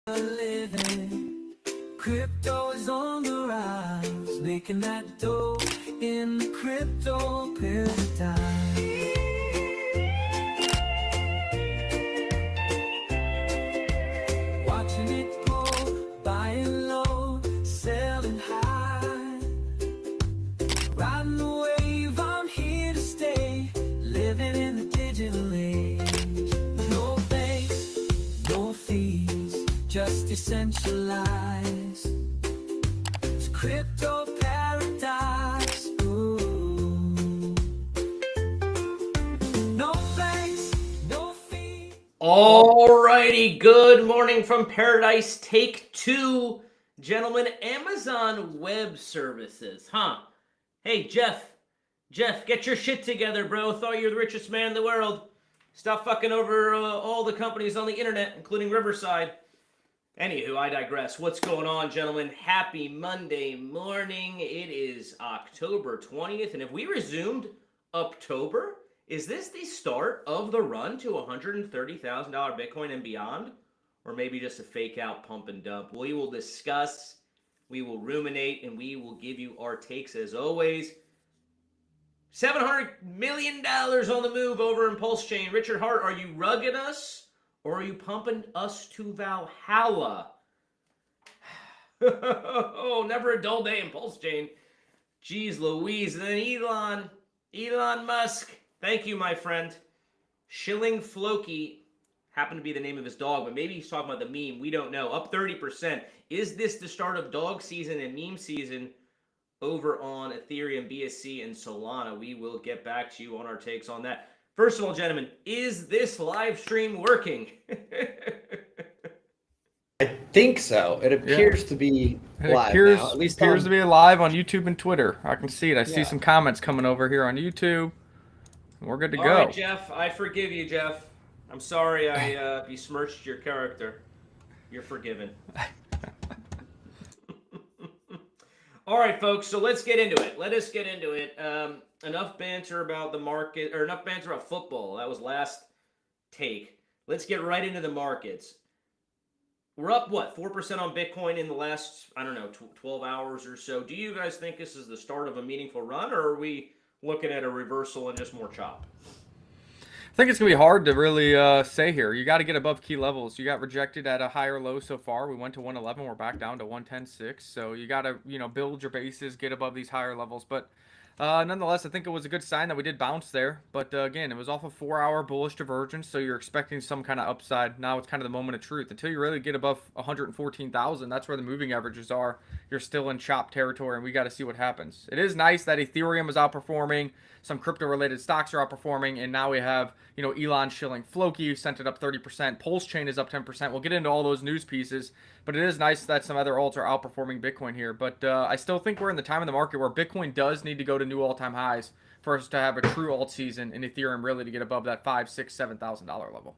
living. Crypto is on the rise, making that dough in the crypto paradigm. Watching it grow, buying low, selling high. Riding the wave, I'm here to stay, living in the digital age. No banks, no fees, just decentralized. It's crypto paradise. Ooh. No banks, no fees. Alrighty, good morning from paradise. Take two, gentlemen. Amazon Web Services, huh? Hey, Jeff, get your shit together, bro. Thought you were the richest man in the world. Stop fucking over all the companies on the internet, including Riverside. Anywho, I digress. What's going on, gentlemen? Happy Monday morning. It is October 20th, and if we resumed October, is this the start of the run to $130,000 Bitcoin and beyond? Or maybe just a fake out pump and dump? We will discuss, we will ruminate, and we will give you our takes as always. $700 million on the move over in Pulsechain. Richard Hart, are you rugging us or are you pumping us to Valhalla? Oh, never a dull day in Pulsechain. Jeez Louise. And then Elon Musk. Thank you, my friend. Shilling FLOKI happened to be the name of his dog, but maybe he's talking about the meme. We don't know. Up 30%. Is this the start of dog season and meme season over on Ethereum, BTC, and Solana? We will get back to you on our takes on that. First of all, gentlemen, is this live stream working? I think so. It appears to be live now. At least appears to be live on YouTube and Twitter. I can see it. I see some comments coming over here on YouTube. We're good to go. All right, Jeff. I forgive you, Jeff. I'm sorry I besmirched your character. You're forgiven. All right, folks, so let's get into it. Let us get into it. Enough banter about the market, or enough banter about football. That was last take. Let's get right into the markets. We're up, 4% on Bitcoin in the last, 12 hours or so. Do you guys think this is the start of a meaningful run, or are we looking at a reversal and just more chop? I think it's going to be hard to really say here. You got to get above key levels. You got rejected at a higher low so far. We went to 111. We're back down to 110.6. So you got to, build your bases, get above these higher levels. But nonetheless, I think it was a good sign that we did bounce there. But again, it was off a 4-hour bullish divergence. So you're expecting some kind of upside. Now it's kind of the moment of truth. Until you really get above 114,000, that's where the moving averages are. You're still in chop territory, and we got to see what happens. It is nice that Ethereum is outperforming. Some crypto-related stocks are outperforming, and now we have, Elon shilling FLOKI, sent it up 30%. Pulsechain is up 10%. We'll get into all those news pieces, but it is nice that some other alts are outperforming Bitcoin here. But I still think we're in the time of the market where Bitcoin does need to go to new all-time highs for us to have a true alt season, and Ethereum really to get above that $5,000, $6,000, $7,000 level.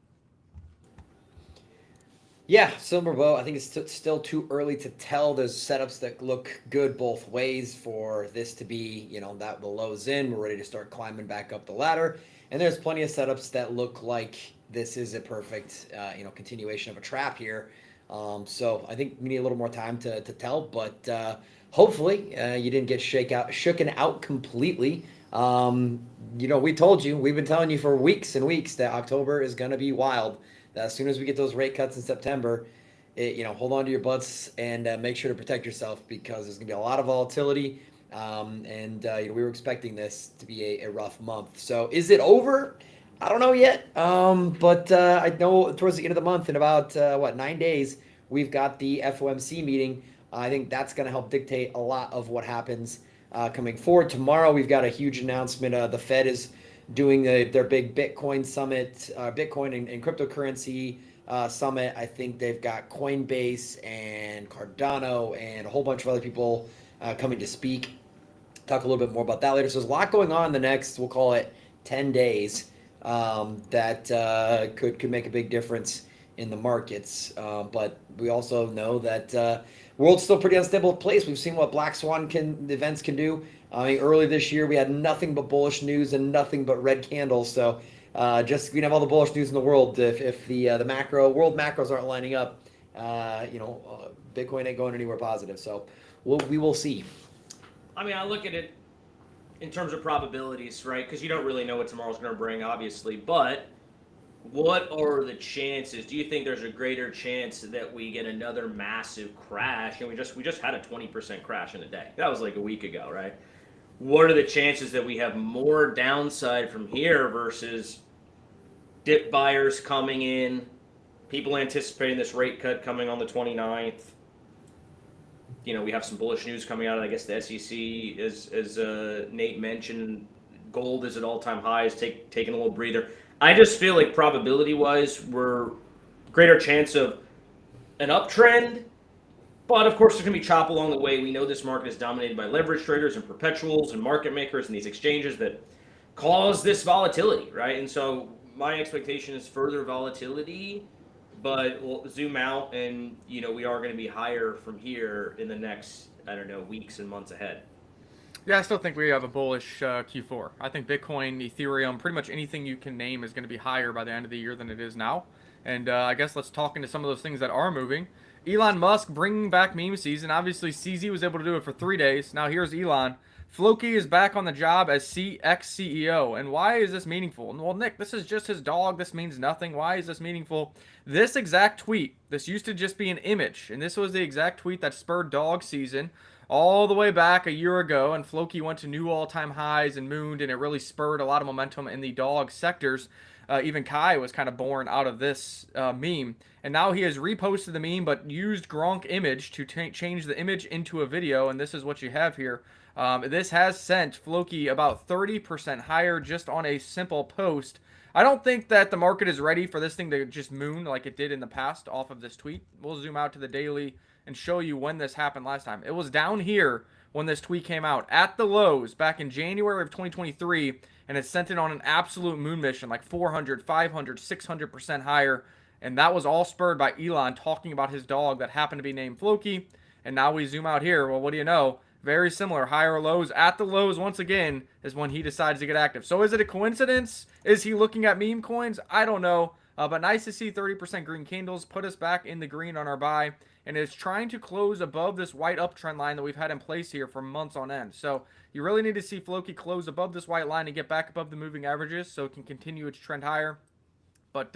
Yeah, similar boat. I think it's still too early to tell. There's setups that look good both ways for this to be, that the low's in. We're ready to start climbing back up the ladder. And there's plenty of setups that look like this is a perfect, continuation of a trap here. So I think we need a little more time to tell. But hopefully you didn't get shooken out completely. We told you, we've been telling you for weeks and weeks that October is going to be wild. As soon as we get those rate cuts in September, hold on to your butts and make sure to protect yourself, because there's going to be a lot of volatility. We were expecting this to be a rough month. So is it over? I don't know yet. But I know towards the end of the month, in about, 9 days, we've got the FOMC meeting. I think that's going to help dictate a lot of what happens coming forward. Tomorrow, we've got a huge announcement. The Fed is doing their big Bitcoin summit, Bitcoin and cryptocurrency summit. I think they've got Coinbase and Cardano and a whole bunch of other people coming to speak. Talk a little bit more about that later. So there's a lot going on in the next, we'll call it 10 days, that could make a big difference in the markets. But we also know that world's still pretty unstable place. We've seen what black swan events can do. I mean, early this year, we had nothing but bullish news and nothing but red candles. So we can have all the bullish news in the world. If the world macros aren't lining up, Bitcoin ain't going anywhere positive. So we will see. I mean, I look at it in terms of probabilities, right? Because you don't really know what tomorrow's going to bring, obviously. But what are the chances? Do you think there's a greater chance that we get another massive crash? And we just had a 20% crash in a day. That was like a week ago, right? What are the chances that we have more downside from here versus dip buyers coming in, people anticipating this rate cut coming on the 29th? We have some bullish news coming out of, I guess, the SEC, as Nate mentioned. Gold is at all-time highs, taking a little breather. I just feel like probability-wise, we're greater chance of an uptrend, but of course there's going to be chop along the way. We know this market is dominated by leverage traders and perpetuals and market makers and these exchanges that cause this volatility, right? And so my expectation is further volatility, but we'll zoom out and, we are going to be higher from here in the next, weeks and months ahead. Yeah, I still think we have a bullish Q4. I think Bitcoin, Ethereum, pretty much anything you can name is going to be higher by the end of the year than it is now. And I guess let's talk into some of those things that are moving. Elon Musk bringing back meme season. Obviously, CZ was able to do it for 3 days. Now here's Elon. FLOKI is back on the job as ex-CEO. And why is this meaningful? Well, Nick, this is just his dog. This means nothing. Why is this meaningful? This exact tweet, this used to just be an image. And this was the exact tweet that spurred dog season all the way back a year ago, and FLOKI went to new all-time highs and mooned, and it really spurred a lot of momentum in the dog sectors. Even Kai was kind of born out of this meme, and now he has reposted the meme, but used Gronk image to change the image into a video, and this is what you have here. This has sent FLOKI about 30% higher just on a simple post. I don't think that the market is ready for this thing to just moon like it did in the past off of this tweet. We'll zoom out to the daily and show you when this happened last time. It was down here when this tweet came out at the lows back in January of 2023, and it sent it on an absolute moon mission, like 400, 500, 600% higher, and that was all spurred by Elon talking about his dog that happened to be named FLOKI. And now we zoom out here. Well, what do you know? Very similar, higher lows. At the lows, once again, is when he decides to get active. So is it a coincidence? Is he looking at meme coins? I don't know. But nice to see 30% green candles put us back in the green on our buy. And it's trying to close above this white uptrend line that we've had in place here for months on end. So you really need to see FLOKI close above this white line and get back above the moving averages so it can continue its trend higher. But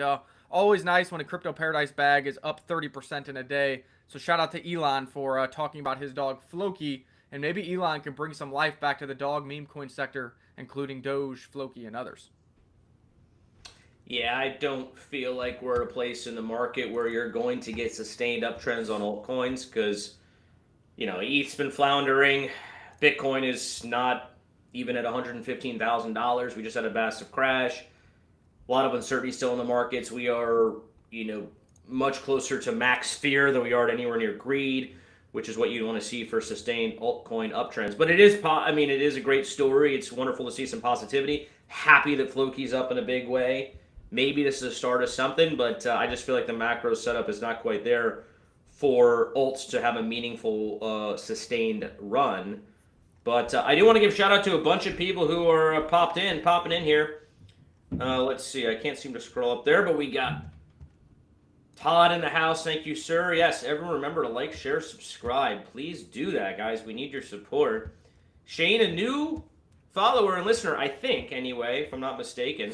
always nice when a crypto paradise bag is up 30% in a day. So shout out to Elon for talking about his dog FLOKI. And maybe Elon can bring some life back to the dog meme coin sector, including Doge, FLOKI, and others. Yeah, I don't feel like we're at a place in the market where you're going to get sustained uptrends on altcoins because, ETH's been floundering. Bitcoin is not even at $115,000. We just had a massive crash. A lot of uncertainty still in the markets. We are, much closer to max fear than we are anywhere near greed, which is what you want to see for sustained altcoin uptrends. But it is, it is a great story. It's wonderful to see some positivity. Happy that FLOKI's up in a big way. Maybe this is a start of something, but I just feel like the macro setup is not quite there for alts to have a meaningful, sustained run. But I do want to give a shout out to a bunch of people who are popping in here. Let's see. I can't seem to scroll up there, but we got Todd in the house. Thank you, sir. Yes, everyone remember to like, share, subscribe. Please do that, guys. We need your support. Shane, a new follower and listener, I think, anyway, if I'm not mistaken.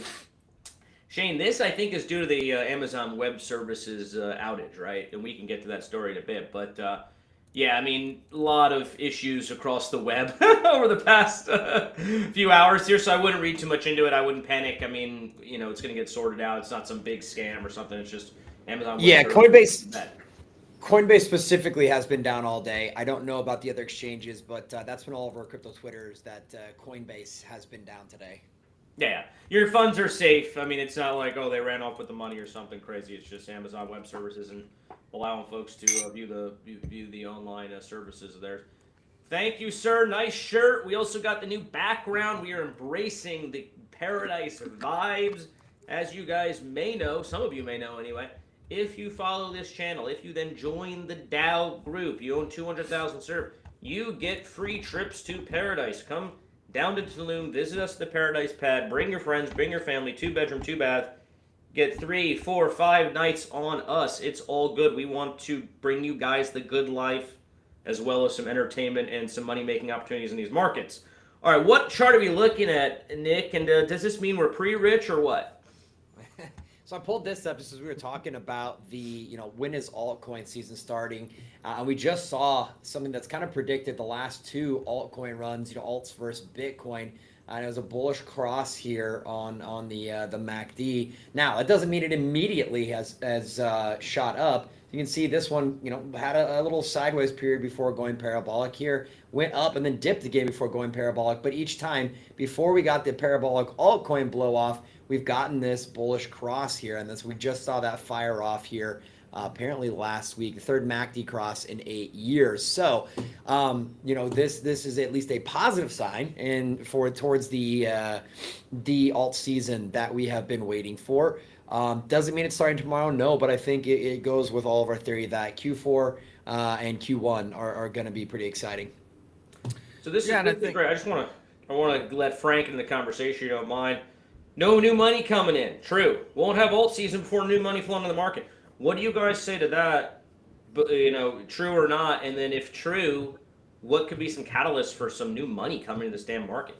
Shane, this I think is due to the Amazon Web Services outage, right? And we can get to that story in a bit. But yeah, a lot of issues across the web over the past few hours here. So I wouldn't read too much into it. I wouldn't panic. It's going to get sorted out. It's not some big scam or something. It's just Amazon Web Services. Coinbase specifically has been down all day. I don't know about the other exchanges, but that's been all over crypto Twitters that Coinbase has been down today. Yeah, your funds are safe. It's not like, they ran off with the money or something crazy. It's just Amazon Web Services and allowing folks to view the online services of theirs. Thank you, sir. Nice shirt. We also got the new background. We are embracing the paradise vibes. As you guys may know, some of you may know anyway, if you follow this channel, if you then join the DAO group, you own 200,000 serve, you get free trips to paradise. Come down to Tulum, visit us at the Paradise Pad, bring your friends, bring your family, 2-bedroom, 2-bath. get 3, 4, 5 nights on us. It's all good. We want to bring you guys the good life as well as some entertainment and some money-making opportunities in these markets. All right, what chart are we looking at, Nick? And does this mean we're pre-rich or what? So I pulled this up just as we were talking about the, when is altcoin season starting? And we just saw something that's kind of predicted the last 2 altcoin runs, alts versus Bitcoin. And it was a bullish cross here on the MACD. Now, that doesn't mean it immediately has shot up. You can see this one, had a little sideways period before going parabolic here, went up and then dipped again before going parabolic. But each time, before we got the parabolic altcoin blow off, we've gotten this bullish cross here. And we just saw that fire off here apparently last week, the third MACD cross in 8 years. So, this is at least a positive sign and towards the alt season that we have been waiting for. Doesn't mean it's starting tomorrow, no, but I think it goes with all of our theory that Q4 and Q1 are going to be pretty exciting. So this is great. I want to let Frank into the conversation. You don't mind? No new money coming in. True. Won't have alt season before new money flowing to the market. What do you guys say to that? But true or not? And then if true, what could be some catalysts for some new money coming to this damn market?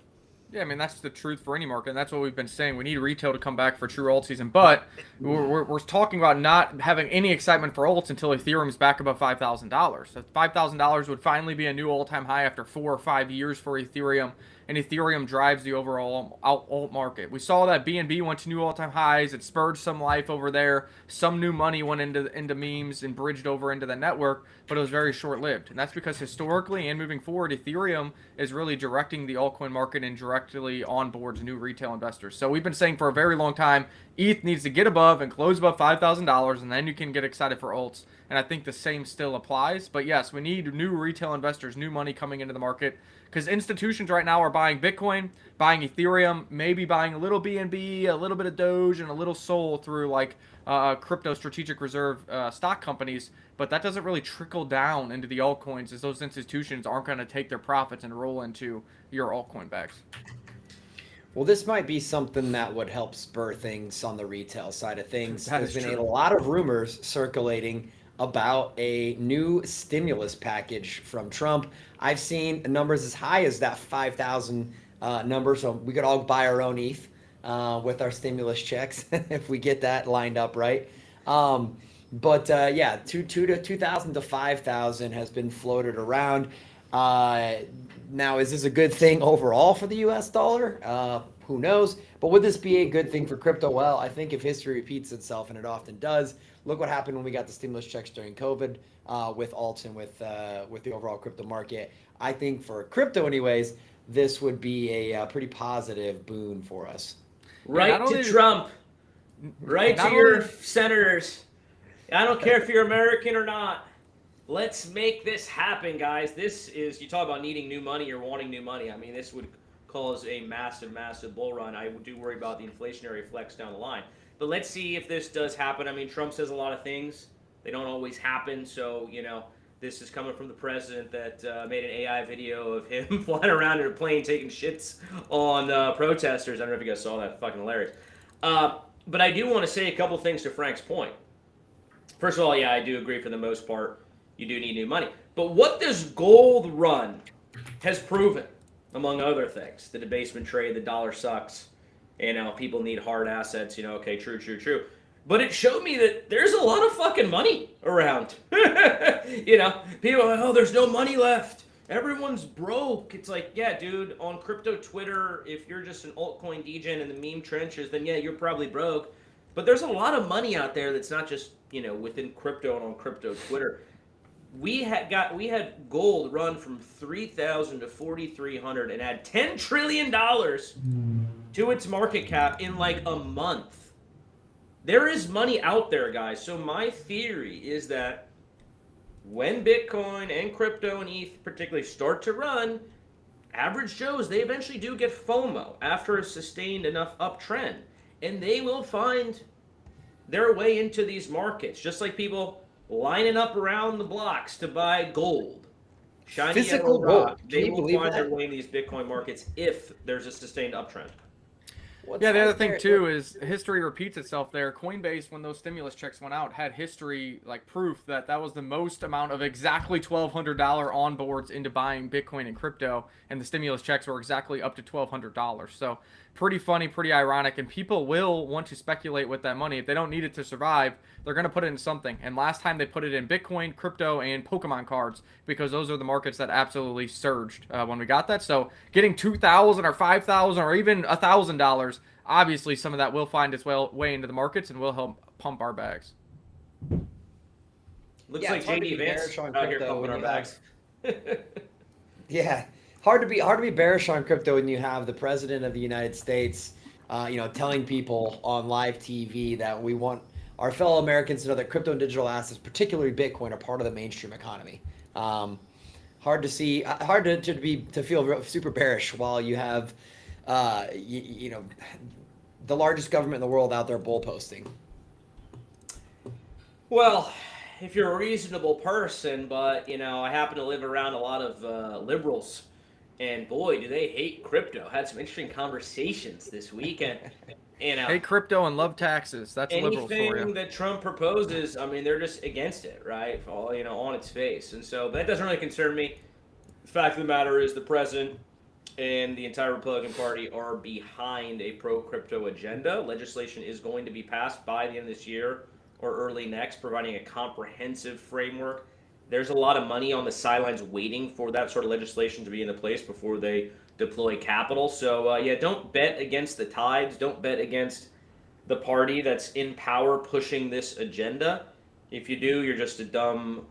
Yeah, I mean, that's the truth for any market, and that's what we've been saying. We need retail to come back for true alt season, but we're talking about not having any excitement for alts until Ethereum's back above $5,000. So $5,000 would finally be a new all-time high after 4 or 5 years for Ethereum, and Ethereum drives the overall alt market. We saw that BNB went to new all-time highs. It spurred some life over there. Some new money went into memes and bridged over into the network, but it was very short-lived. And that's because historically and moving forward, Ethereum is really directing the altcoin market and directly onboards new retail investors. So we've been saying for a very long time, ETH needs to get above and close above $5,000, and then you can get excited for alts. And I think the same still applies. But yes, we need new retail investors, new money coming into the market, because institutions right now are buying Bitcoin, buying Ethereum, maybe buying a little BNB, a little bit of Doge, and a little Sol through like crypto strategic reserve stock companies. But that doesn't really trickle down into the altcoins, as those institutions aren't going to take their profits and roll into your altcoin bags. Well, this might be something that would help spur things on the retail side of things. There's been a true. lot of rumors circulating about a new stimulus package from Trump. I've seen numbers as high as that 5,000 number, so we could all buy our own ETH with our stimulus checks if we get that lined up right. But 2,000 to 5,000 has been floated around. Now, is this a good thing overall for the U.S. dollar? Who knows? But would this be a good thing for crypto? Well, I think if history repeats itself, and it often does, look what happened when we got the stimulus checks during COVID with alts and with the overall crypto market. I think for crypto anyways, this would be a pretty positive boon for us. Right to Trump. Right to your senators. I don't care if you're American or not. Let's make this happen, guys. This is, you talk about needing new money or wanting new money. I mean, this would cause a massive, massive bull run. I do worry about the inflationary flex down the line. But let's see if this does happen. I mean, Trump says a lot of things. They don't always happen. So, this is coming from the president that made an AI video of him flying around in a plane taking shits on protesters. I don't know if you guys saw that. Fucking hilarious. But I do want to say a couple things to Frank's point. First of all, yeah, I do agree for the most part. You do need new money. But what this gold run has proven, among other things, the debasement trade, the dollar sucks, people need hard assets, okay, true. But it showed me that there's a lot of fucking money around. People are like, oh, there's no money left. Everyone's broke. It's like, yeah, dude, on crypto Twitter, if you're just an altcoin degen in the meme trenches, then yeah, you're probably broke. But there's a lot of money out there that's not just, within crypto and on crypto Twitter. We had gold run from 3,000 to 4,300 and add $10 trillion to its market cap in like a month. There is money out there, guys. So my theory is that when Bitcoin and crypto and ETH particularly start to run, average Joes, they eventually do get FOMO after a sustained enough uptrend. And they will find their way into these markets, just like people lining up around the blocks to buy gold. Shiny Physical yellow rock. gold. They will find their way in these Bitcoin markets if there's a sustained uptrend. Yeah, the like other thing too is history repeats itself there. Coinbase, when those stimulus checks went out, had history like proof that that was the most amount of exactly $1,200 onboards into buying Bitcoin and crypto, and the stimulus checks were exactly up to $1,200. So pretty funny, pretty ironic, and people will want to speculate with that money. If they don't need it to survive, they're going to put it in something. And last time they put it in Bitcoin, crypto, and Pokemon cards, because those are the markets that absolutely surged when we got that. So getting $2,000 or $5,000 or even $1,000, obviously some of that will find its way into the markets and will help pump our bags. Looks like JD Vance out here pumping our bags. Yeah, hard to be bearish on crypto when you have the president of the United States, telling people on live TV that we want our fellow Americans to know that crypto and digital assets, particularly Bitcoin, are part of the mainstream economy. Hard to feel super bearish while you have, the largest government in the world out there bull posting. Well, if you're a reasonable person, but I happen to live around a lot of liberals, and boy, do they hate crypto. Had some interesting conversations this week, and hate crypto and love taxes. That's liberals for you. Anything that Trump proposes, I mean, they're just against it, right? On its face, and so that doesn't really concern me. The fact of the matter is, the president and the entire Republican Party are behind a pro-crypto agenda. Legislation is going to be passed by the end of this year or early next, providing a comprehensive framework. There's a lot of money on the sidelines waiting for that sort of legislation to be in place before they deploy capital. So, don't bet against the tides. Don't bet against the party that's in power pushing this agenda. If you do, you're just a dumb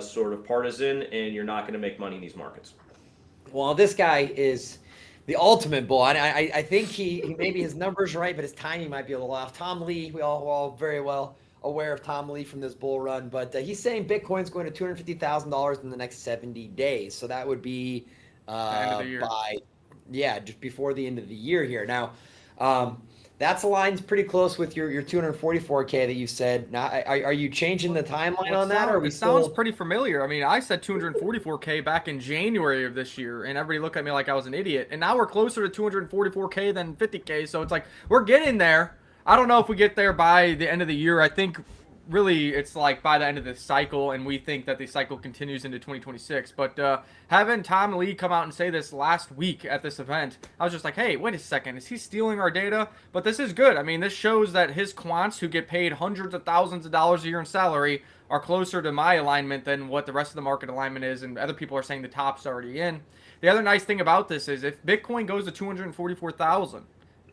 sort of partisan, and you're not going to make money in these markets. Well, this guy is the ultimate bull. I think he maybe his numbers are right, but his timing might be a little off. Tom Lee, we're all very well aware of Tom Lee from this bull run, but he's saying Bitcoin's going to $250,000 in the next 70 days. So that would be end of the year. just before the end of the year here. Now, that's aligns pretty close with your 244K that you said. Now, are you changing the timeline on that? Or are we sounds pretty familiar. I mean, I said 244K back in January of this year, and everybody looked at me like I was an idiot. And now we're closer to 244K than 50K, so it's like we're getting there. I don't know if we get there by the end of the year. I think really it's like by the end of this cycle, and we think that the cycle continues into 2026. But having Tom Lee come out and say this last week at this event, I was just like, hey, wait a second, is he stealing our data? But this is good. I mean, this shows that his quants, who get paid hundreds of thousands of dollars a year in salary, are closer to my alignment than what the rest of the market alignment is, and other people are saying the top's already in. The other nice thing about this is if Bitcoin goes to 244,000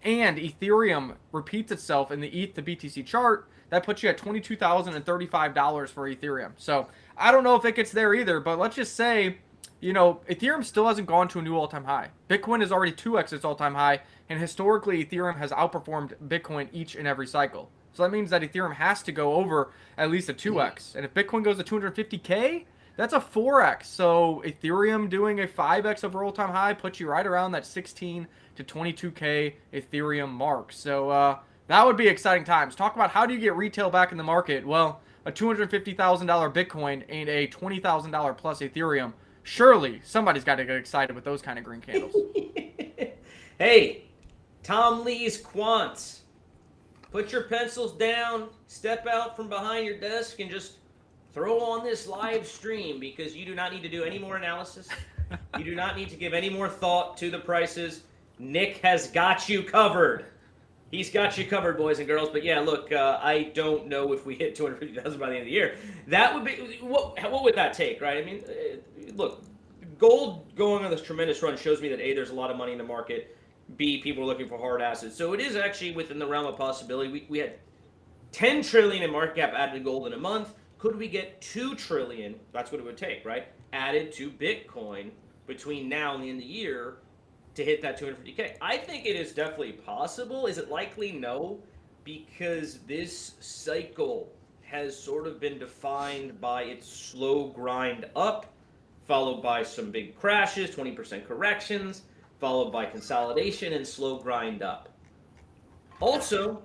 and Ethereum repeats itself in the ETH to BTC chart, that puts you at $22,035 for Ethereum. So I don't know if it gets there either, but let's just say, Ethereum still hasn't gone to a new all-time high. Bitcoin is already 2x its all-time high, and historically Ethereum has outperformed Bitcoin each and every cycle. So that means that Ethereum has to go over at least a 2x. And if Bitcoin goes to 250K, that's a 4x. So Ethereum doing a 5x over all-time high puts you right around that 16 to 22K Ethereum mark. So that would be exciting times. Talk about how do you get retail back in the market? Well, a $250,000 Bitcoin and a $20,000 plus Ethereum. Surely somebody's got to get excited with those kind of green candles. Hey, Tom Lee's quants. Put your pencils down, step out from behind your desk, and just throw on this live stream, because you do not need to do any more analysis. You do not need to give any more thought to the prices. Nick has got you covered. He's got you covered, boys and girls. But yeah, look, I don't know if we hit 250,000 by the end of the year. That would be what would that take, right? I mean, look, gold going on this tremendous run shows me that A, there's a lot of money in the market. B, people are looking for hard assets. So it is actually within the realm of possibility. We had 10 trillion in market cap added to gold in a month. Could we get 2 trillion? That's what it would take, right? Added to Bitcoin between now and the end of the year to hit that 250K. I think it is definitely possible. Is it likely? No, because this cycle has sort of been defined by its slow grind up, followed by some big crashes, 20% corrections, followed by consolidation and slow grind up. Also,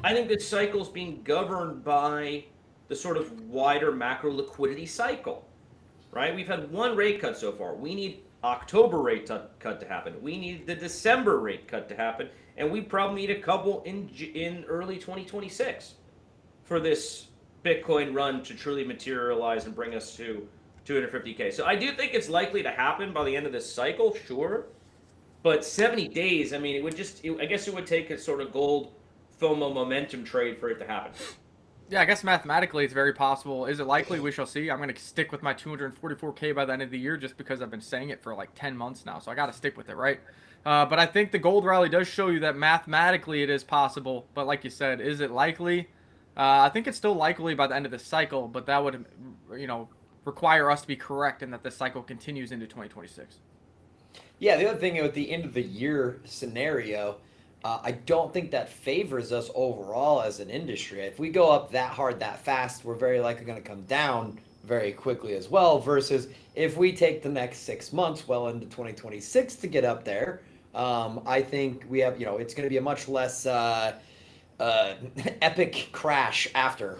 I think this cycle is being governed by the sort of wider macro liquidity cycle, right? We've had one rate cut so far. We need October rate cut to happen. We need the December rate cut to happen, and we probably need a couple in early 2026 for this Bitcoin run to truly materialize and bring us to 250K. So I do think it's likely to happen by the end of this cycle, sure. But 70 days, I mean, I guess it would take a sort of gold FOMO momentum trade for it to happen. Yeah, I guess mathematically it's very possible. Is it likely? We shall see. I'm going to stick with my 244K by the end of the year just because I've been saying it for like 10 months now. So I got to stick with it, right? But I think the gold rally does show you that mathematically it is possible. But like you said, is it likely? I think it's still likely by the end of the cycle, but that would, require us to be correct and that the cycle continues into 2026. Yeah, the other thing with the end of the year scenario, I don't think that favors us overall as an industry. If we go up that hard that fast, we're very likely going to come down very quickly as well. Versus if we take the next 6 months well into 2026 to get up there, I think we have, it's going to be a much less epic crash after.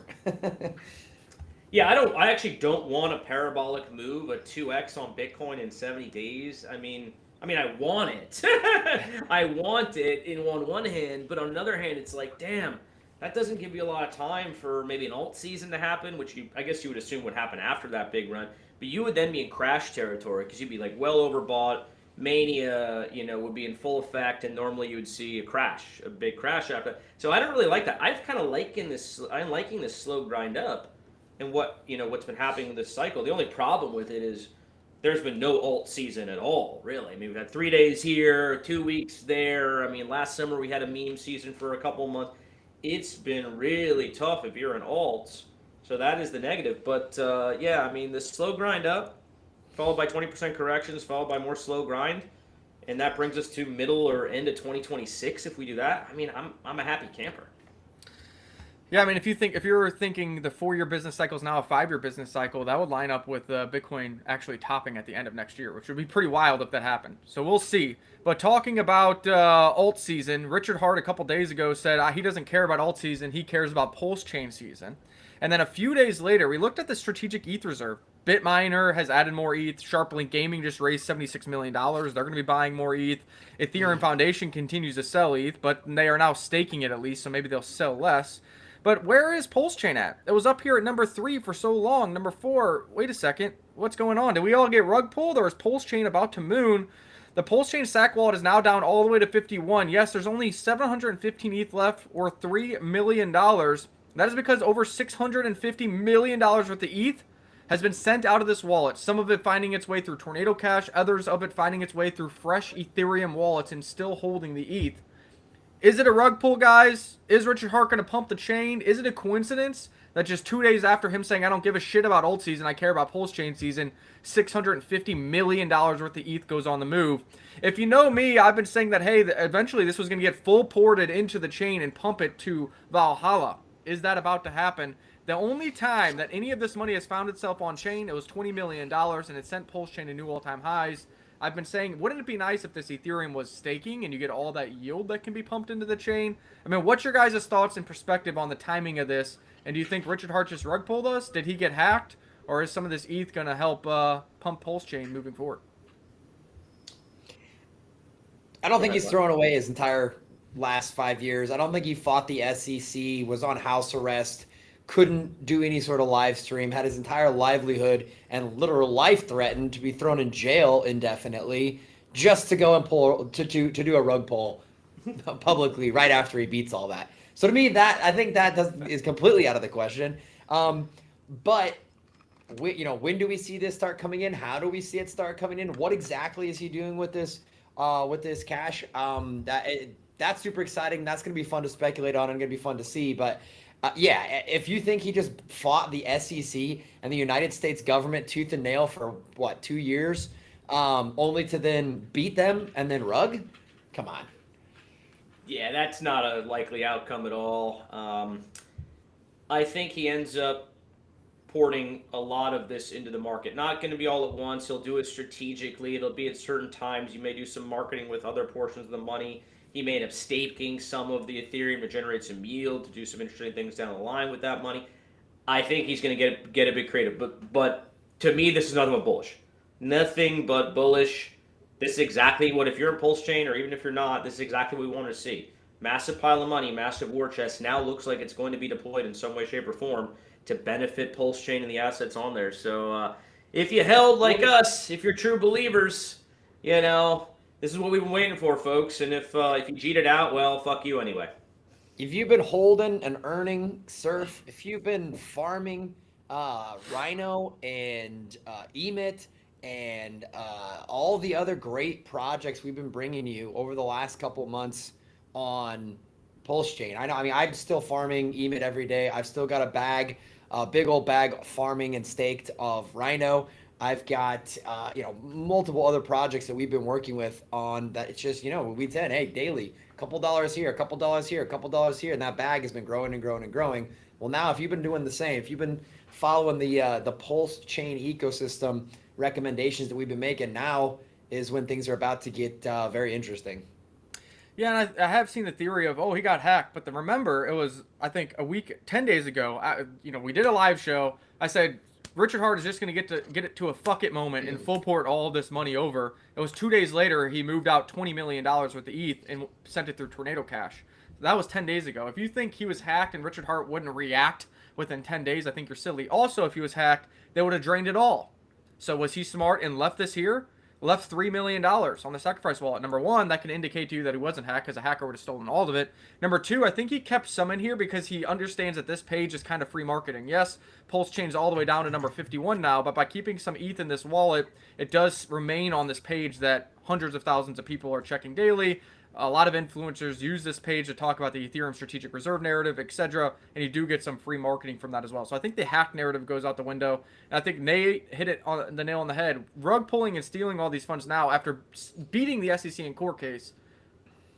Yeah, I actually don't want a parabolic move, a 2x on Bitcoin in 70 days. I mean, I want it. I want it on one hand, but on another hand, it's like, damn, that doesn't give you a lot of time for maybe an alt season to happen, which I guess you would assume would happen after that big run. But you would then be in crash territory because you'd be like well overbought. Mania, would be in full effect, and normally you would see a big crash after. So I don't really like that. I've kind of liking this. I'm liking this slow grind up, and what's been happening this cycle. The only problem with it is there's been no alt season at all, really. I mean, we've had 3 days here, 2 weeks there. I mean, last summer we had a meme season for a couple months. It's been really tough if you're an alt. So that is the negative. But yeah, I mean, the slow grind up, followed by 20% corrections, followed by more slow grind, and that brings us to middle or end of 2026 if we do that. I mean, I'm a happy camper. Yeah, I mean, if you're thinking the 4-year business cycle is now a 5-year business cycle, that would line up with Bitcoin actually topping at the end of next year, which would be pretty wild if that happened. So we'll see. But talking about alt season, Richard Hart a couple days ago said he doesn't care about alt season, he cares about Pulsechain season. And then a few days later, we looked at the strategic ETH reserve. Bitminer has added more ETH. Sharplink Gaming just raised $76 million. They're going to be buying more ETH. Ethereum Foundation continues to sell ETH, but they are now staking it at least, so maybe they'll sell less. But where is Pulsechain at? It was up here at number 3 for so long. Number 4, wait a second. What's going on? Did we all get rug pulled, or is Pulsechain about to moon? The Pulsechain sack wallet is now down all the way to 51. Yes, there's only 715 ETH left, or $3 million. That is because over $650 million worth of ETH has been sent out of this wallet. Some of it finding its way through Tornado Cash, others of it finding its way through fresh Ethereum wallets and still holding the ETH. Is it a rug pull, guys? Is Richard Hart going to pump the chain? Is it a coincidence that just 2 days after him saying, I don't give a shit about alt season, I care about Pulsechain season, $650 million worth of ETH goes on the move? If you know me, I've been saying that, hey, eventually this was going to get full ported into the chain and pump it to Valhalla. Is that about to happen? The only time that any of this money has found itself on chain, it was $20 million, and it sent Pulsechain to new all-time highs. I've been saying, wouldn't it be nice if this Ethereum was staking and you get all that yield that can be pumped into the chain? I mean, what's your guys' thoughts and perspective on the timing of this? And do you think Richard Hart just rug pulled us? Did he get hacked? Or is some of this ETH going to help pump Pulsechain moving forward? I don't think he's thrown away his entire last 5 years. I don't think he fought the SEC, was on house arrest, couldn't do any sort of live stream, had his entire livelihood and literal life threatened to be thrown in jail indefinitely just to go and pull to do a rug pull publicly right after he beats all that. So to me, I think that is completely out of the question. But when do we see this start coming in? How do we see it start coming in? What exactly is he doing with this cash? That's super exciting. That's going to be fun to speculate on and going to be fun to see. But yeah, if you think he just fought the SEC and the United States government tooth and nail for, 2 years, only to then beat them and then rug? Come on. Yeah, that's not a likely outcome at all. I think he ends up porting a lot of this into the market. Not going to be all at once. He'll do it strategically. It'll be at certain times. You may do some marketing with other portions of the money. He may end up staking some of the Ethereum to generate some yield, to do some interesting things down the line with that money. I think he's going to get a bit creative. But to me, this is nothing but bullish. Nothing but bullish. This is exactly what, if you're in Pulsechain or even if you're not, this is exactly what we want to see. Massive pile of money, massive war chest. Now looks like it's going to be deployed in some way, shape, or form to benefit Pulsechain and the assets on there. So if you held like us, if you're true believers, this is what we've been waiting for, folks. And if you cheated out, well, fuck you anyway. If you've been holding and earning surf, if you've been farming Rhino and Emit and all the other great projects we've been bringing you over the last couple of months on Pulsechain. I know, I mean, I'm still farming Emit every day. I've still got a big old bag farming and staked of Rhino. I've got, multiple other projects that we've been working with on that. It's just, we said, hey, daily, a couple dollars here, a couple dollars here, a couple dollars here. And that bag has been growing and growing and growing. Well, now if you've been doing the same, if you've been following the Pulsechain ecosystem recommendations that we've been making, now is when things are about to get very interesting. Yeah, and I have seen the theory of, he got hacked. But remember, it was, I think, 10 days ago, we did a live show. I said, Richard Hart is just going to get it to a fuck it moment and full port all this money over. It was 2 days later, he moved out $20 million worth of ETH and sent it through Tornado Cash. That was 10 days ago. If you think he was hacked and Richard Hart wouldn't react within 10 days, I think you're silly. Also, if he was hacked, they would have drained it all. So was he smart and left this here? Left $3 million on the sacrifice wallet. Number one, that can indicate to you that he wasn't hacked because a hacker would have stolen all of it. Number two, I think he kept some in here because he understands that this page is kind of free marketing. Yes, Pulsechain's all the way down to number 51 now, but by keeping some ETH in this wallet, it does remain on this page that hundreds of thousands of people are checking daily. A lot of influencers use this page to talk about the Ethereum strategic reserve narrative, etc., and you do get some free marketing from that as well. So I think the hack narrative goes out the window, and I think Nate hit it on the nail on the head. Rug pulling and stealing all these funds now after beating the SEC in court case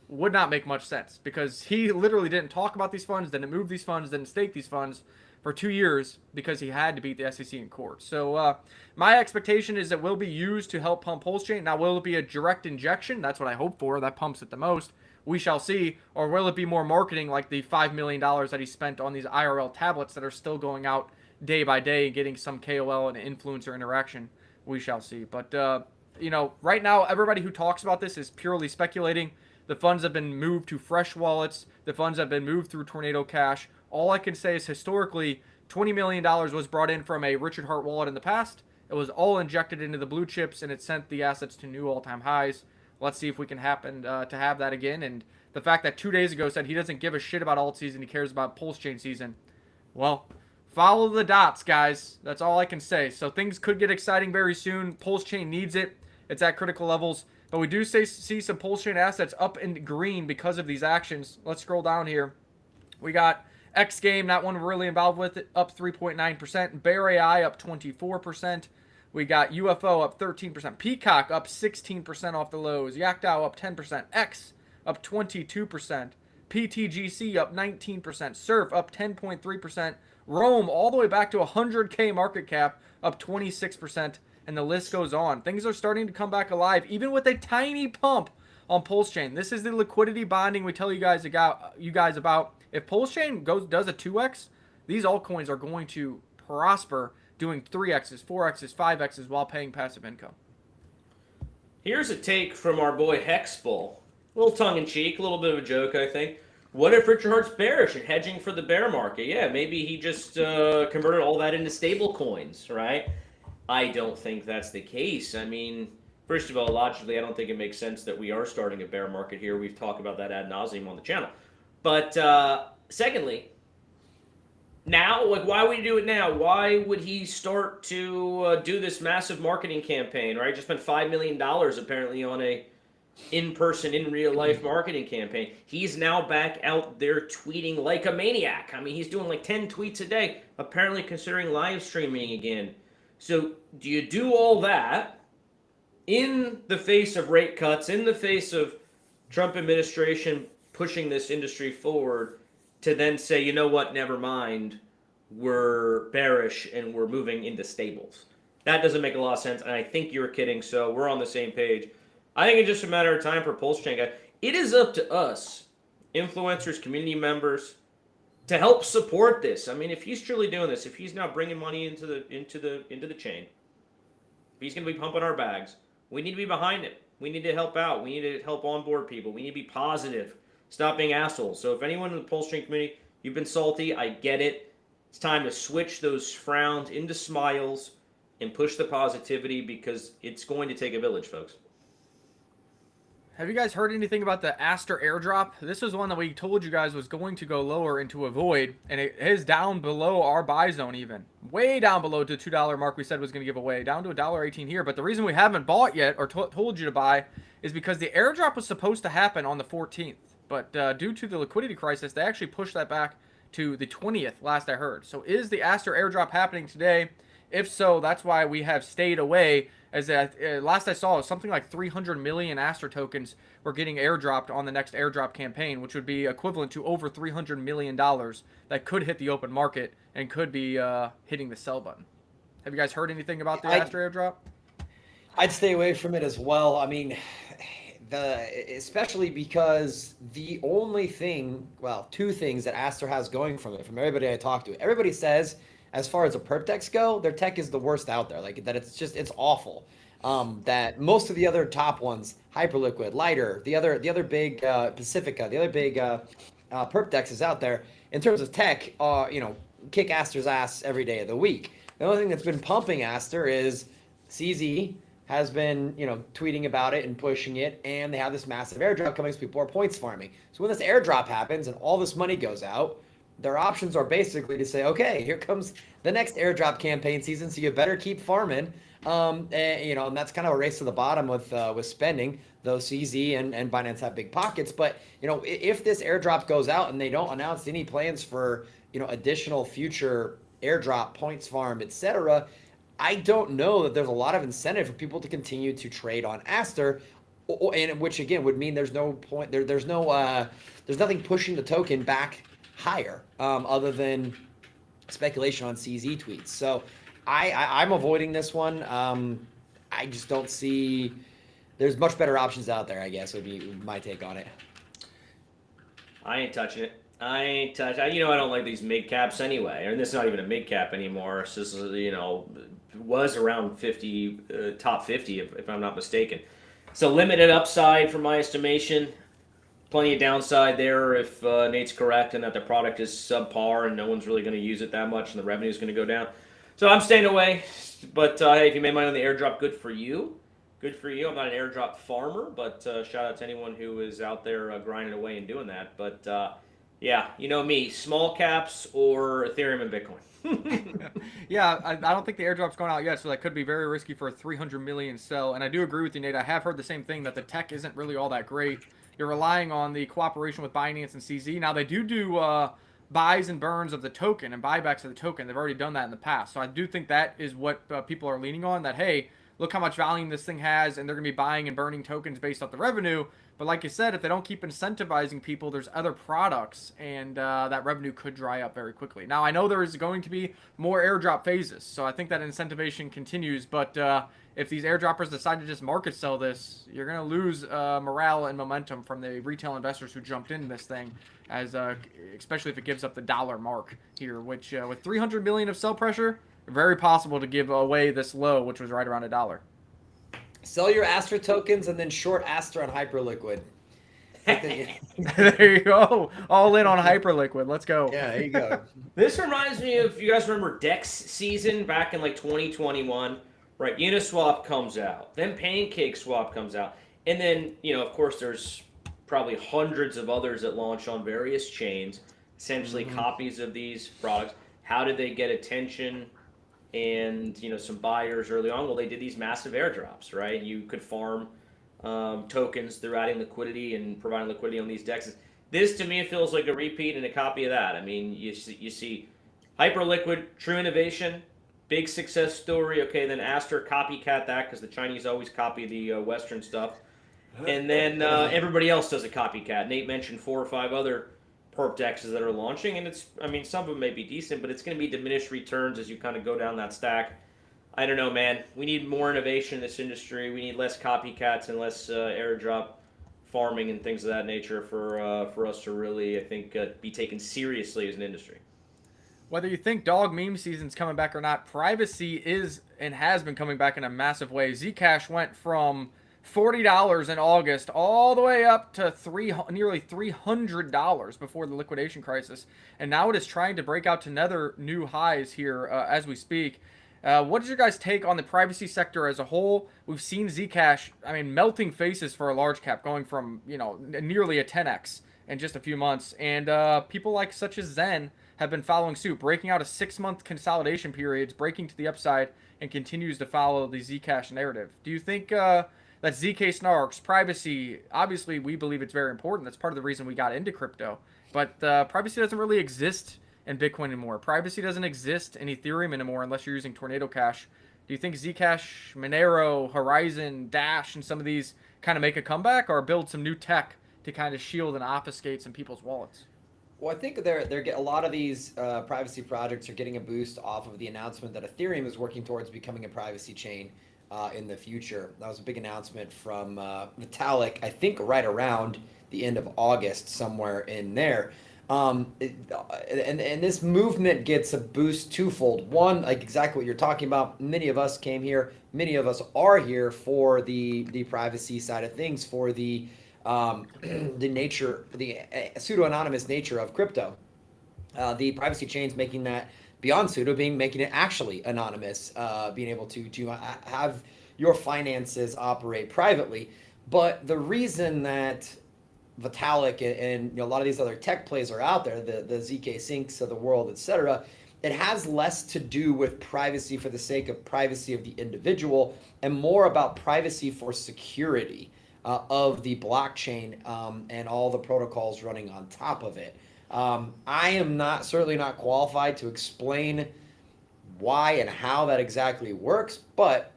would not make much sense because he literally didn't talk about these funds, didn't move these funds, didn't stake these funds for 2 years because he had to beat the SEC in court. So my expectation is it will be used to help pump Pulsechain. Now, will it be a direct injection? That's what I hope for. That pumps it the most. We shall see. Or will it be more marketing like the $5 million that he spent on these IRL tablets that are still going out day by day and getting some KOL and influencer interaction? We shall see. But, right now, everybody who talks about this is purely speculating. The funds have been moved to fresh wallets. The funds have been moved through Tornado Cash. All I can say is historically, $20 million was brought in from a Richard Hart wallet in the past. It was all injected into the blue chips, and it sent the assets to new all-time highs. Let's see if we can happen to have that again. And the fact that 2 days ago said he doesn't give a shit about alt season, he cares about Pulsechain season. Well, follow the dots, guys. That's all I can say. So things could get exciting very soon. Pulsechain needs it. It's at critical levels. But we do see some Pulsechain assets up in green because of these actions. Let's scroll down here. We got X Game, not one we're really involved with, up 3.9%. Bear AI up 24%. We got UFO up 13%. Peacock up 16% off the lows. Yakdao up 10%. X up 22%. PTGC up 19%. Surf up 10.3%. Rome all the way back to 100K market cap up 26%. And the list goes on. Things are starting to come back alive, even with a tiny pump on Pulsechain. This is the liquidity bonding we tell you guys about. If Pulsechain does a 2x, these altcoins are going to prosper doing 3x's, 4x's, 5x's while paying passive income. Here's a take from our boy Hexbull. A little tongue-in-cheek, a little bit of a joke, I think. What if Richard Hart's bearish and hedging for the bear market? Yeah, maybe he just converted all that into stable coins, right? I don't think that's the case. I mean, first of all, logically, I don't think it makes sense that we are starting a bear market here. We've talked about that ad nauseum on the channel. But secondly, now, why would he do it now? Why would he start to do this massive marketing campaign, right? Just spent $5 million apparently on a in-person, in real-life marketing campaign. He's now back out there tweeting like a maniac. I mean, he's doing like 10 tweets a day, apparently considering live streaming again. So do you do all that in the face of rate cuts, in the face of Trump administration pushing this industry forward, to then say, you know what, never mind, we're bearish and we're moving into stables? That doesn't make a lot of sense, and I think you're kidding, so we're on the same page. I think it's just a matter of time for Pulsechain, guys. It is up to us, influencers, community members, to help support this. I mean, if he's truly doing this, if he's now bringing money into the chain, if he's going to be pumping our bags, we need to be behind him. We need to help out. We need to help onboard people. We need to be positive. Stop being assholes. So if anyone in the Pulsechain community, you've been salty, I get it. It's time to switch those frowns into smiles and push the positivity, because it's going to take a village, folks. Have you guys heard anything about the Aster airdrop? This was one that we told you guys was going to go lower into a void, and it is down below our buy zone even. Way down below the $2 mark we said was going to give away, down to $1.18 here. But the reason we haven't bought yet, or told you to buy, is because the airdrop was supposed to happen on the 14th. But due to the liquidity crisis, they actually pushed that back to the 20th, last I heard. So is the Aster airdrop happening today? If so, that's why we have stayed away. As last I saw, something like 300 million Aster tokens were getting airdropped on the next airdrop campaign, which would be equivalent to over $300 million that could hit the open market and could be hitting the sell button. Have you guys heard anything about the Aster airdrop? I'd stay away from it as well. I mean, especially because the only thing, well, two things that Aster has going from it, from everybody I talk to, everybody says, as far as the perp decks go, their tech is the worst out there. Like that, it's awful. That most of the other top ones, Hyperliquid, Lighter, the other big Pacifica, the other big perp decks is out there in terms of tech. Kick Aster's ass every day of the week. The only thing that's been pumping Aster is CZ has been tweeting about it and pushing it, and they have this massive airdrop coming, so people are points farming. So when this airdrop happens and all this money goes out, their options are basically to say, okay, here comes the next airdrop campaign season, so you better keep farming. And that's kind of a race to the bottom with spending. Though CZ and Binance have big pockets, but if this airdrop goes out and they don't announce any plans for additional future airdrop points farm, etc., I don't know that there's a lot of incentive for people to continue to trade on Aster, and which again would mean there's no point there's nothing pushing the token back higher other than speculation on CZ tweets. So I'm avoiding this one. I just don't see there's much better options out there, I guess, would be my take on it. I ain't touching it. I don't like these mid caps anyway. And this is not even a mid cap anymore. It's just, was around 50, top 50, if I'm not mistaken. So limited upside from my estimation. Plenty of downside there if Nate's correct and that the product is subpar and no one's really going to use it that much and the revenue is going to go down. So I'm staying away. But hey, if you made money on the airdrop, good for you. Good for you. I'm not an airdrop farmer, but shout out to anyone who is out there grinding away and doing that. But yeah, me, small caps or Ethereum and Bitcoin. Yeah, I don't think the airdrop's going out yet, so that could be very risky for a 300 million sell. And I do agree with you, Nate. I have heard the same thing, that the tech isn't really all that great. You're relying on the cooperation with Binance and CZ. Now, they do buys and burns of the token and buybacks of the token. They've already done that in the past. So I do think that is what people are leaning on, that, hey, look how much volume this thing has, and they're going to be buying and burning tokens based off the revenue. But like you said, if they don't keep incentivizing people, there's other products, and that revenue could dry up very quickly. Now, I know there is going to be more airdrop phases, so I think that incentivization continues. But if these airdroppers decide to just market sell this, you're going to lose morale and momentum from the retail investors who jumped into this thing, as especially if it gives up the dollar mark here, which with 300 million of sell pressure, very possible to give away this low, which was right around $1. Sell your Aster tokens and then short Aster on Hyperliquid. There you go. All in on Hyperliquid. Let's go. Yeah, there you go. This reminds me of, you guys remember DEX season back in like 2021, right? Uniswap comes out, then PancakeSwap comes out, and then, of course, there's probably hundreds of others that launch on various chains, essentially copies of these products. How did they get attention and some buyers early on? Well, they did these massive airdrops, right? You could farm tokens through adding liquidity and providing liquidity on these dexes. This, to me, feels like a repeat and a copy of that. I mean, you see Hyperliquid, true innovation, big success story. Okay, then Aster copycat that, because the Chinese always copy the Western stuff. And then everybody else does a copycat. Nate mentioned 4 or 5 other perp dexes that are launching, and some of them may be decent, but it's going to be diminished returns as you kind of go down that stack. I don't know, man. We need more innovation in this industry. We need less copycats and less airdrop farming and things of that nature for us to really, I think, be taken seriously as an industry. Whether you think dog meme season's coming back or not, privacy is and has been coming back in a massive way. Zcash went from $40 in August all the way up to nearly $300 before the liquidation crisis, and now it is trying to break out to another new highs here as we speak. What is your guys' take on the privacy sector as a whole? We've seen Zcash, I mean, melting faces for a large cap, going from, you know, nearly a 10x in just a few months. And people like such as Zen have been following suit, breaking out of 6-month consolidation periods, breaking to the upside, and continues to follow the Zcash narrative. Do you think that ZK snarks, privacy, obviously we believe it's very important. That's part of the reason we got into crypto. But privacy doesn't really exist in Bitcoin anymore. Privacy doesn't exist in Ethereum anymore unless you're using Tornado Cash. Do you think Zcash, Monero, Horizon, Dash, and some of these kind of make a comeback or build some new tech to kind of shield and obfuscate some people's wallets? Well, I think a lot of these privacy projects are getting a boost off of the announcement that Ethereum is working towards becoming a privacy chain in the future. That was a big announcement from Vitalik, I think right around the end of August, somewhere in there. And this movement gets a boost twofold. One, like exactly what you're talking about. Many of us came here. Many of us are here for the privacy side of things, for the nature, the pseudo-anonymous nature of crypto. The privacy chains making that beyond pseudo, making it actually anonymous, being able to have your finances operate privately. But the reason that Vitalik and a lot of these other tech plays are out there, the ZK Syncs of the world, etc., it has less to do with privacy for the sake of privacy of the individual and more about privacy for security of the blockchain and all the protocols running on top of it. I am certainly not qualified to explain why and how that exactly works, but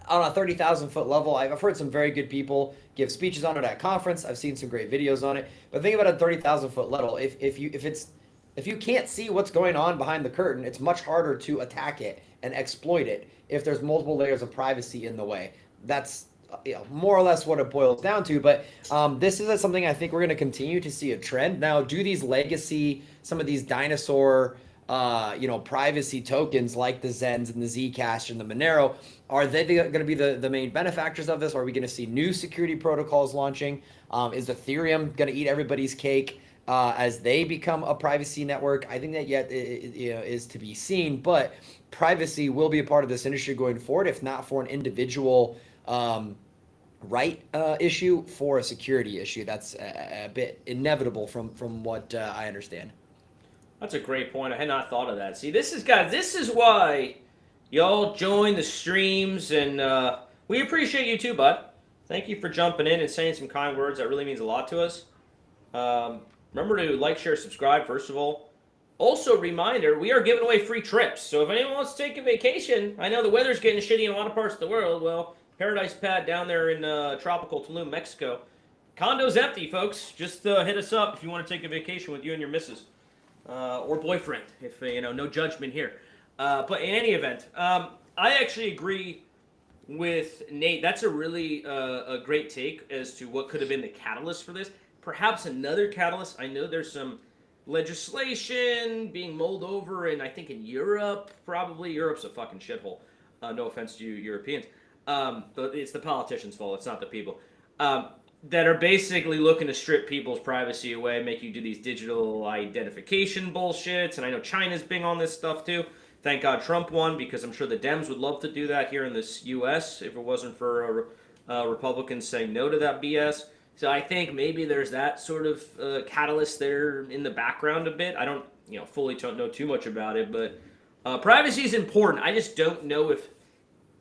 on a 30,000 foot level, I've heard some very good people give speeches on it at conference. I've seen some great videos on it. But think about a 30,000 foot level. If you can't see what's going on behind the curtain, it's much harder to attack it and exploit it if there's multiple layers of privacy in the way. That's more or less what it boils down to. But this is something I think we're going to continue to see a trend. Now, do these legacy, some of these dinosaur privacy tokens like the Zens and the Zcash and the Monero, are they going to be the main benefactors of this? Are we going to see new security protocols launching? Is Ethereum going to eat everybody's cake as they become a privacy network? I think that yet is to be seen, but privacy will be a part of this industry going forward, if not for an individual right issue, for a security issue. That's a bit inevitable from what I understand. That's a great point. I had not thought of that. See, this is why y'all join the streams, and we appreciate you too, bud. Thank you for jumping in and saying some kind words. That really means a lot to us. Remember to like, share, subscribe, first of all. Also, reminder, we are giving away free trips. So if anyone wants to take a vacation, I know the weather's getting shitty in a lot of parts of the world. Well, Paradise Pad down there in tropical Tulum, Mexico. Condo's empty, folks. Just hit us up if you want to take a vacation with you and your missus. Or boyfriend, if no judgment here. But in any event, I actually agree with Nate. That's a really a great take as to what could have been the catalyst for this. Perhaps another catalyst. I know there's some legislation being mulled over, and I think in Europe, probably Europe's a fucking shithole. No offense to you Europeans, but it's the politicians' fault. It's not the people. That are basically looking to strip people's privacy away, make you do these digital identification bullshits. And I know China's big on this stuff too. Thank God Trump won, because I'm sure the Dems would love to do that here in this U.S. if it wasn't for Republicans saying no to that BS. So I think maybe there's that sort of catalyst there in the background a bit. I don't fully don't know too much about it, but privacy is important. I just don't know if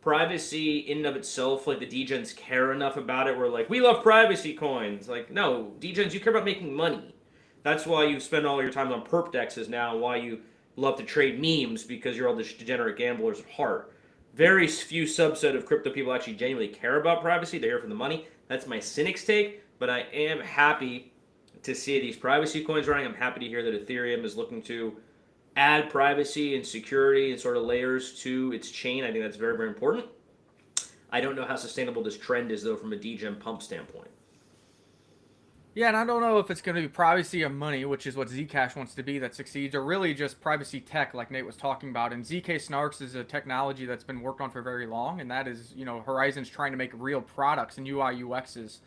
privacy in and of itself, like the degens care enough about it. We're like, we love privacy coins. Like, no, degens, you care about making money. That's why you spend all your time on perp dexes now, and why you love to trade memes, because you're all the degenerate gamblers at heart. Very few subset of crypto people actually genuinely care about privacy. They're here for the money. That's my cynic's take, but I am happy to see these privacy coins running. I'm happy to hear that Ethereum is looking to add privacy and security and sort of layers to its chain. I think that's very, very important. I don't know how sustainable this trend is, though, from a degen pump standpoint. Yeah, and I don't know if it's going to be privacy or money, which is what Zcash wants to be that succeeds, or really just privacy tech, like Nate was talking about. And ZK Snarks is a technology that's been worked on for very long, and that is, Horizon's trying to make real products and UI UXs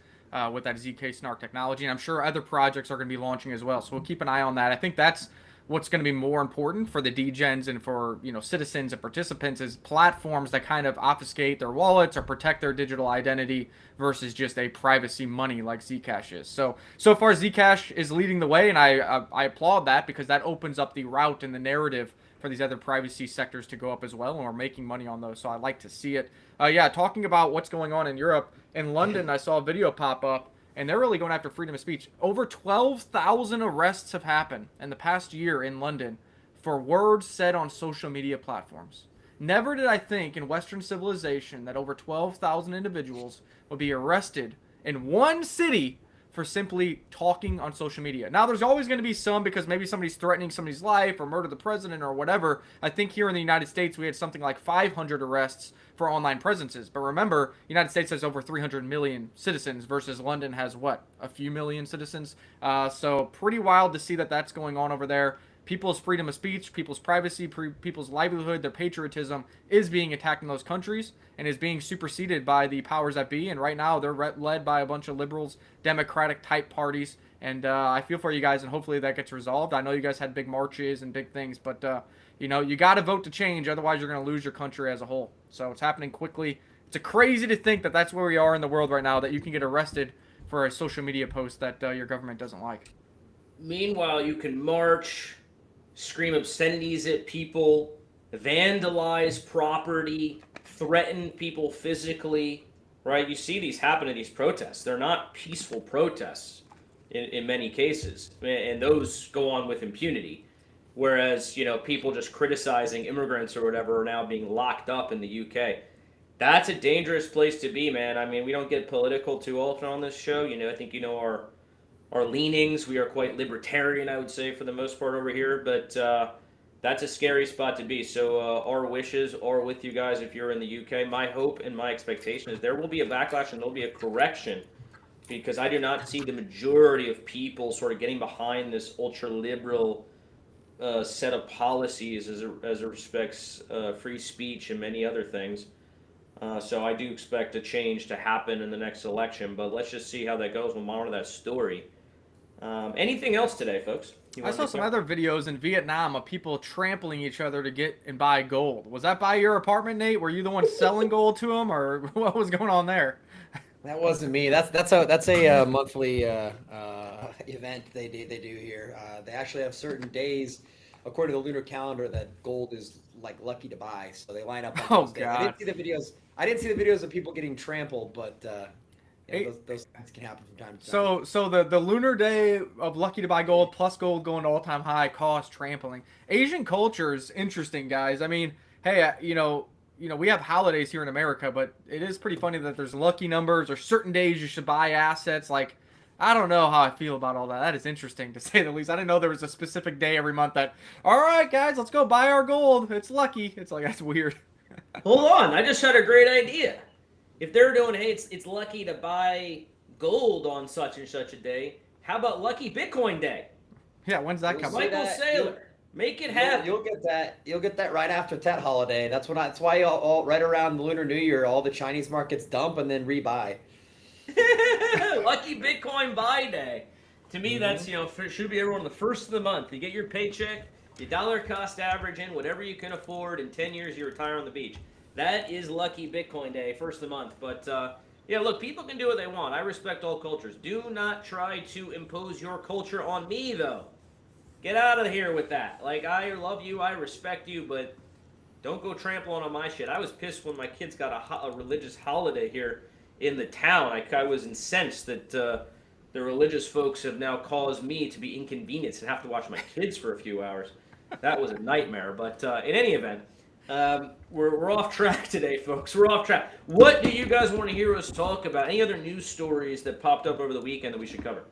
with that ZK Snark technology. And I'm sure other projects are going to be launching as well. So we'll keep an eye on that. I think that's what's going to be more important for the degens and for citizens and participants is platforms that kind of obfuscate their wallets or protect their digital identity versus just a privacy money like Zcash is. So far Zcash is leading the way, and I applaud that because that opens up the route and the narrative for these other privacy sectors to go up as well, and we're making money on those. So I like to see it. Yeah, talking about what's going on in Europe, in London, I saw a video pop up and they're really going after freedom of speech. Over 12,000 arrests have happened in the past year in London for words said on social media platforms. Never did I think in Western civilization that over 12,000 individuals would be arrested in one city for simply talking on social media. Now, there's always going to be some because maybe somebody's threatening somebody's life or murder the president or whatever. I think here in the United States, we had something like 500 arrests for online presences. But remember, the United States has over 300 million citizens versus London has what? A few million citizens? So pretty wild to see that that's going on over there. People's freedom of speech, people's privacy, people's livelihood, their patriotism is being attacked in those countries and is being superseded by the powers that be. And right now they're led by a bunch of liberals, democratic type parties. And I feel for you guys, and hopefully that gets resolved. I know you guys had big marches and big things, but you got to vote to change. Otherwise, you're going to lose your country as a whole. So it's happening quickly. It's crazy to think that that's where we are in the world right now, that you can get arrested for a social media post that your government doesn't like. Meanwhile, you can march, scream obscenities at people, vandalize property, threaten people physically, right? You see these happen in these protests. They're not peaceful protests in many cases, and those go on with impunity. Whereas, people just criticizing immigrants or whatever are now being locked up in the UK. That's a dangerous place to be, man. I mean, we don't get political too often on this show. I think our leanings. We are quite libertarian, I would say, for the most part over here. But that's a scary spot to be. So our wishes are with you guys if you're in the UK. My hope and my expectation is there will be a backlash and there'll be a correction, because I do not see the majority of people sort of getting behind this ultra-liberal set of policies as it respects free speech and many other things. So I do expect a change to happen in the next election, but let's just see how that goes. We'll monitor that story. Anything else today, folks? I saw some other videos in Vietnam of people trampling each other to get and buy gold. Was that by your apartment, Nate? Were you the one selling gold to them, or what was going on there? That wasn't me. That's a monthly event they do here. They actually have certain days, according to the lunar calendar, that gold is like lucky to buy. So they line up on those days. God. I didn't see the videos of people getting trampled, but those things can happen from time to time. So the lunar day of lucky to buy gold plus gold going to all-time high cost trampling. Asian culture is interesting, guys. I mean, hey, we have holidays here in America, but it is pretty funny that there's lucky numbers or certain days you should buy assets. Like, I don't know how I feel about all that. That is interesting, to say the least. I didn't know there was a specific day every month that, all right, guys, let's go buy our gold. It's lucky. It's like, that's weird. Hold on. I just had a great idea. If they're doing, hey, it's lucky to buy gold on such and such a day, how about Lucky Bitcoin Day? Yeah, when's that coming? Michael Saylor. Make it happen. You'll get that. You'll get that right after Tet holiday. That's why all right around the Lunar New Year, all the Chinese markets dump and then rebuy. Lucky Bitcoin Buy Day. To me, that's should be everyone the first of the month. You get your paycheck, your dollar cost average in whatever you can afford. In 10 years, you retire on the beach. That is Lucky Bitcoin Day, first of the month. But yeah, look, people can do what they want. I respect all cultures. Do not try to impose your culture on me, though. Get out of here with that. Like, I love you, I respect you, but don't go trampling on my shit. I was pissed when my kids got a religious holiday here in the town. I was incensed that the religious folks have now caused me to be inconvenienced and have to watch my kids for a few hours. That was a nightmare. But in any event, we're off track today, folks. We're off track. What do you guys want to hear us talk about? Any other news stories that popped up over the weekend that we should cover?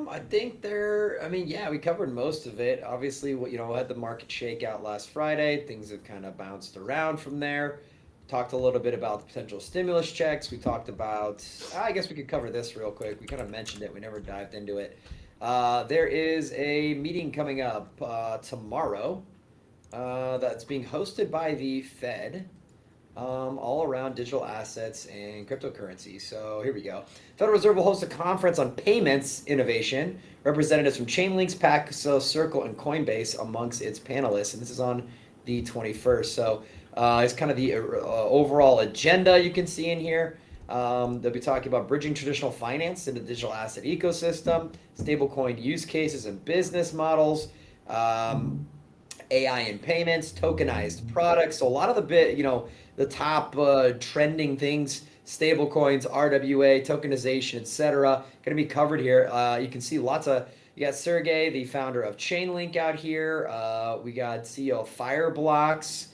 I think we covered most of it. Obviously, had the market shakeout last Friday. Things have kind of bounced around from there. Talked a little bit about the potential stimulus checks. We talked about, I guess we could cover this real quick. We kind of mentioned it. We never dived into it. There is a meeting coming up tomorrow that's being hosted by the Fed, all around digital assets and cryptocurrency. So here we go. Federal Reserve will host a conference on payments innovation. Representatives from Chainlinks, Paxos, Circle, and Coinbase amongst its panelists. And this is on the 21st. So it's kind of the overall agenda you can see in here. They'll be talking about bridging traditional finance into the digital asset ecosystem, stablecoin use cases and business models, AI and payments, tokenized products. So a lot of the top trending things, stablecoins, RWA, tokenization, etc., going to be covered here. You can see you got Sergey, the founder of Chainlink out here. We got CEO of Fireblocks.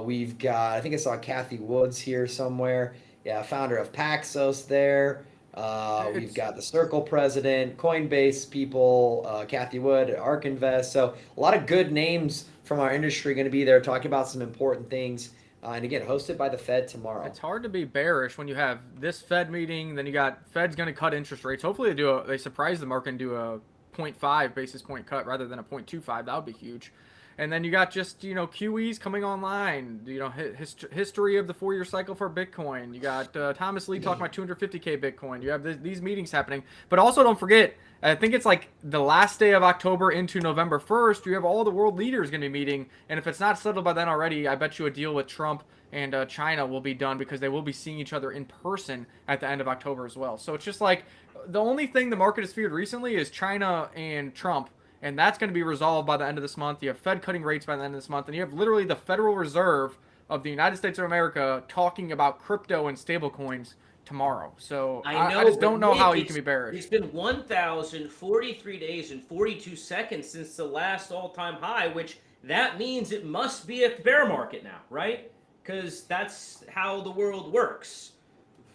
We've got, I think I saw Kathy Woods here somewhere. Yeah, founder of Paxos there. We've got the Circle president, Coinbase people, Kathy Wood at ARK Invest. So a lot of good names from our industry going to be there talking about some important things. And again, hosted by the Fed tomorrow. It's hard to be bearish when you have this Fed meeting, then you got Fed's going to cut interest rates. Hopefully they surprise the market and do a 0.5 basis point cut rather than a 0.25. That would be huge. And then you got just, QEs coming online, history of the 4-year cycle for Bitcoin. You got Thomas Lee talking about 250K Bitcoin. You have these meetings happening. But also don't forget, I think it's like the last day of October into November 1st, you have all the world leaders going to be meeting. And if it's not settled by then already, I bet you a deal with Trump and China will be done because they will be seeing each other in person at the end of October as well. So it's just like the only thing the market has feared recently is China and Trump. And that's going to be resolved by the end of this month. You have Fed cutting rates by the end of this month. And you have literally the Federal Reserve of the United States of America talking about crypto and stablecoins tomorrow. So I just don't know how you can be bearish. It's been 1,043 days and 42 seconds since the last all-time high, which that means it must be a bear market now, right? Because that's how the world works.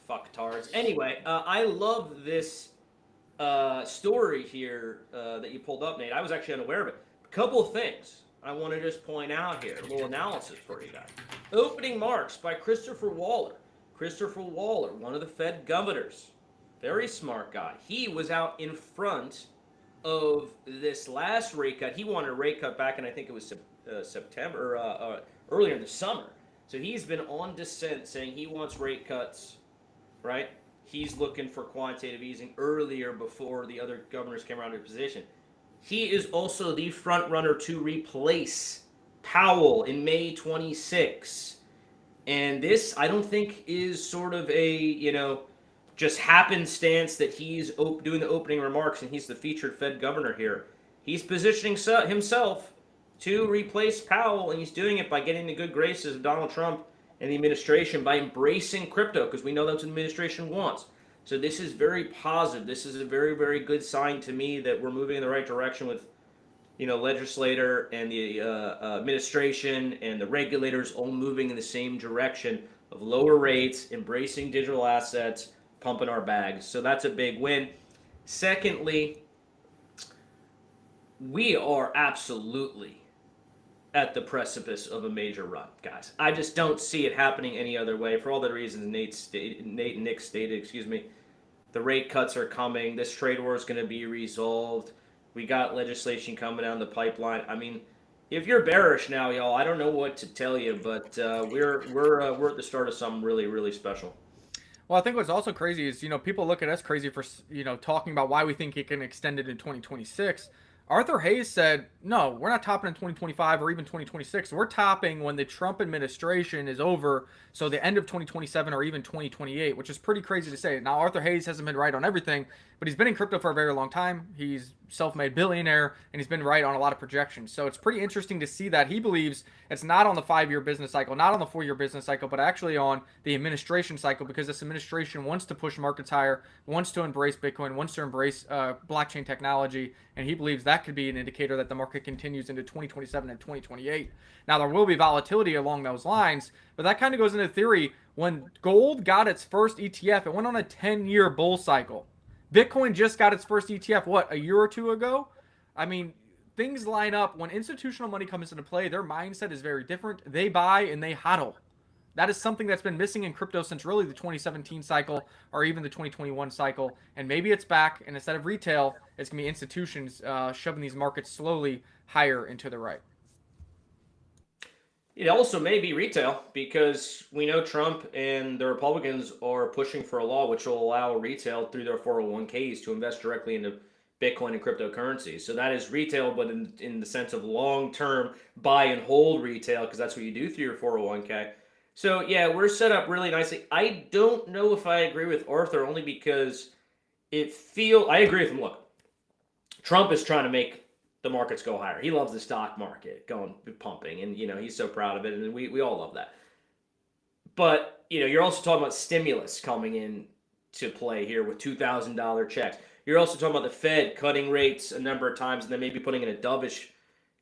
Fucktards. Anyway, I love this story here that you pulled up, Nate. I was actually unaware of it. A couple of things I want to just point out here. A little analysis for you guys. Opening marks by Christopher Waller. Christopher Waller, one of the Fed governors. Very smart guy. He was out in front of this last rate cut. He wanted a rate cut back in, I think it was September, earlier in the summer. So he's been on dissent saying he wants rate cuts, right? He's looking for quantitative easing earlier before the other governors came around to position. He is also the front runner to replace Powell in May 26. And this, I don't think, is sort of a, just happenstance that he's doing the opening remarks and he's the featured Fed governor here. He's positioning himself to replace Powell, and he's doing it by getting the good graces of Donald Trump and the administration by embracing crypto, because we know that's what the administration wants. So this is very positive. This is a very, very good sign to me that we're moving in the right direction with, legislator and the administration and the regulators all moving in the same direction of lower rates, embracing digital assets, pumping our bags. So that's a big win. Secondly, we are absolutely at the precipice of a major run, guys. I just don't see it happening any other way for all the reasons Nate and Nick stated, The rate cuts are coming. This trade war is going to be resolved. We got legislation coming down the pipeline. I mean, if you're bearish now, y'all, I don't know what to tell you, but we're at the start of something really, really special. Well, I think what's also crazy is, people look at us crazy for, talking about why we think it can extend it in 2026. Arthur Hayes said, no, we're not topping in 2025 or even 2026. We're topping when the Trump administration is over, so the end of 2027 or even 2028, which is pretty crazy to say. Now, Arthur Hayes hasn't been right on everything, but he's been in crypto for a very long time. He's self-made billionaire, and he's been right on a lot of projections. So it's pretty interesting to see that he believes it's not on the 5-year business cycle, not on the 4-year business cycle, but actually on the administration cycle, because this administration wants to push markets higher, wants to embrace Bitcoin, wants to embrace blockchain technology, and he believes that could be an indicator that the market continues into 2027 and 2028. Now, there will be volatility along those lines, but that kind of goes into theory. When gold got its first ETF, it went on a 10-year bull cycle. Bitcoin just got its first ETF, a year or two ago? I mean, things line up. When institutional money comes into play, their mindset is very different. They buy and they hodl. That is something that's been missing in crypto since really the 2017 cycle or even the 2021 cycle. And maybe it's back, and instead of retail, it's going to be institutions shoving these markets slowly higher into the right. It also may be retail because we know Trump and the Republicans are pushing for a law which will allow retail through their 401ks to invest directly into Bitcoin and cryptocurrencies. So that is retail, but in the sense of long-term buy and hold retail, because that's what you do through your 401k. So yeah, we're set up really nicely. I don't know if I agree with Arthur, only because I agree with him. Look, Trump is trying to make the markets go higher. He loves the stock market going pumping, and he's so proud of it, and we all love that. But you're also talking about stimulus coming in to play here with $2,000 checks. You're also talking about the Fed cutting rates a number of times, and then maybe putting in a dovish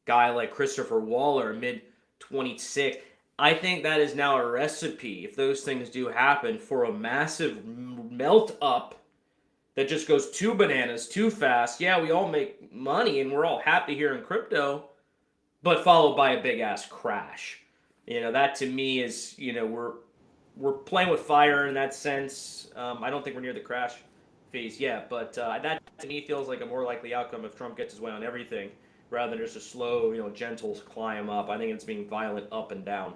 guy like Christopher Waller mid 26. I think that is now a recipe, if those things do happen, for a massive melt up that just goes too bananas too fast. Yeah, we all make money and we're all happy here in crypto, but followed by a big ass crash. That to me is, we're playing with fire in that sense. I don't think we're near the crash phase yet, but that to me feels like a more likely outcome if Trump gets his way on everything, rather than just a slow, gentle climb up. I think it's being violent up and down.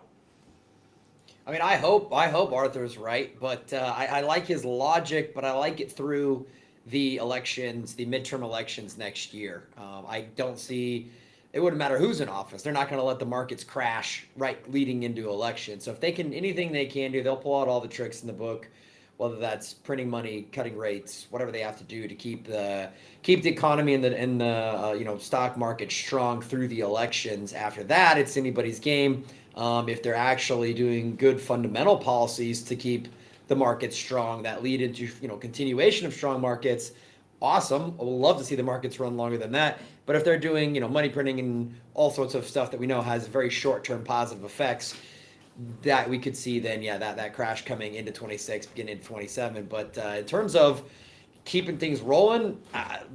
I mean, I hope Arthur's right, but I like his logic, but I like it through the elections, the midterm elections next year. I don't see, it wouldn't matter who's in office. They're not going to let the markets crash right leading into election. So if they can, anything they can do, they'll pull out all the tricks in the book, whether that's printing money, cutting rates, whatever they have to do to keep the economy and the stock market strong through the elections. After that, it's anybody's game. If they're actually doing good fundamental policies to keep the market strong that lead into continuation of strong markets, awesome. We'll love to see the markets run longer than that. But if they're doing money printing and all sorts of stuff that we know has very short-term positive effects, that we could see then that crash coming into 26, beginning into 27. But in terms of keeping things rolling,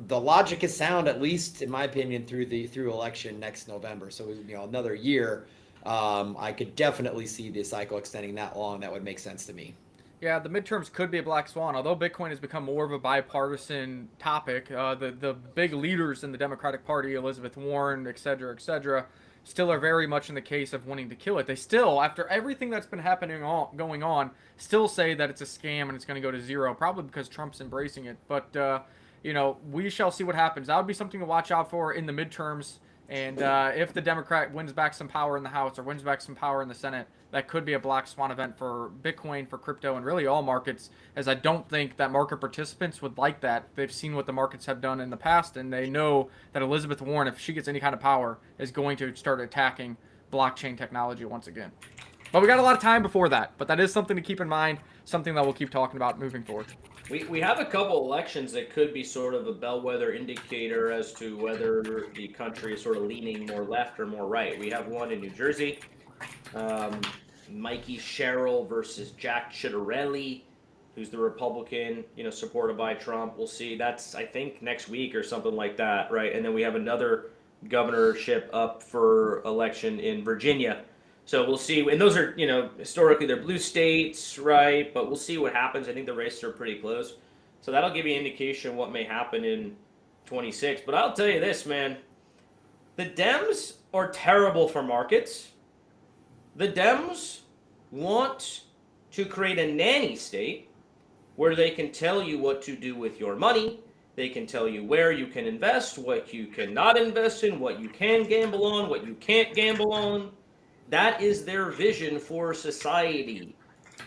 the logic is sound, at least in my opinion, through election next November. So another year. I could definitely see the cycle extending that long. That would make sense to me. Yeah, the midterms could be a black swan. Although Bitcoin has become more of a bipartisan topic, the big leaders in the Democratic Party, Elizabeth Warren, et cetera, still are very much in the case of wanting to kill it. They still, after everything that's been going on, still say that it's a scam and it's going to go to zero, probably because Trump's embracing it. But, we shall see what happens. That would be something to watch out for in the midterms. And if the Democrat wins back some power in the House or wins back some power in the Senate, that could be a black swan event for Bitcoin, for crypto, and really all markets, as I don't think that market participants would like that. They've seen what the markets have done in the past, and they know that Elizabeth Warren, if she gets any kind of power, is going to start attacking blockchain technology once again. But we got a lot of time before that. But that is something to keep in mind, something that we'll keep talking about moving forward. We have a couple elections that could be sort of a bellwether indicator as to whether the country is sort of leaning more left or more right. We have one in New Jersey, Mikey Sherrill versus Jack Ciattarelli, who's the Republican, supported by Trump. We'll see. That's, I think, next week or something like that, right? And then we have another governorship up for election in Virginia. So we'll see. And those are, historically they're blue states, right? But we'll see what happens. I think the races are pretty close. So that'll give you an indication what may happen in 26. But I'll tell you this, man. The Dems are terrible for markets. The Dems want to create a nanny state where they can tell you what to do with your money. They can tell you where you can invest, what you cannot invest in, what you can gamble on, what you can't gamble on. That is their vision for society.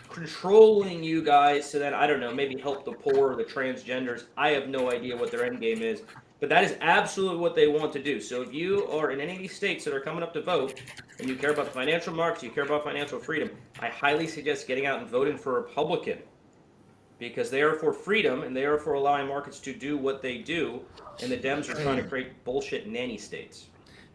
Controlling you guys so that, I don't know, maybe help the poor or the transgenders. I have no idea what their end game is. But that is absolutely what they want to do. So if you are in any of these states that are coming up to vote, and you care about the financial markets, you care about financial freedom, I highly suggest getting out and voting for Republican. Because they are for freedom, and they are for allowing markets to do what they do, and the Dems are trying to create bullshit nanny states.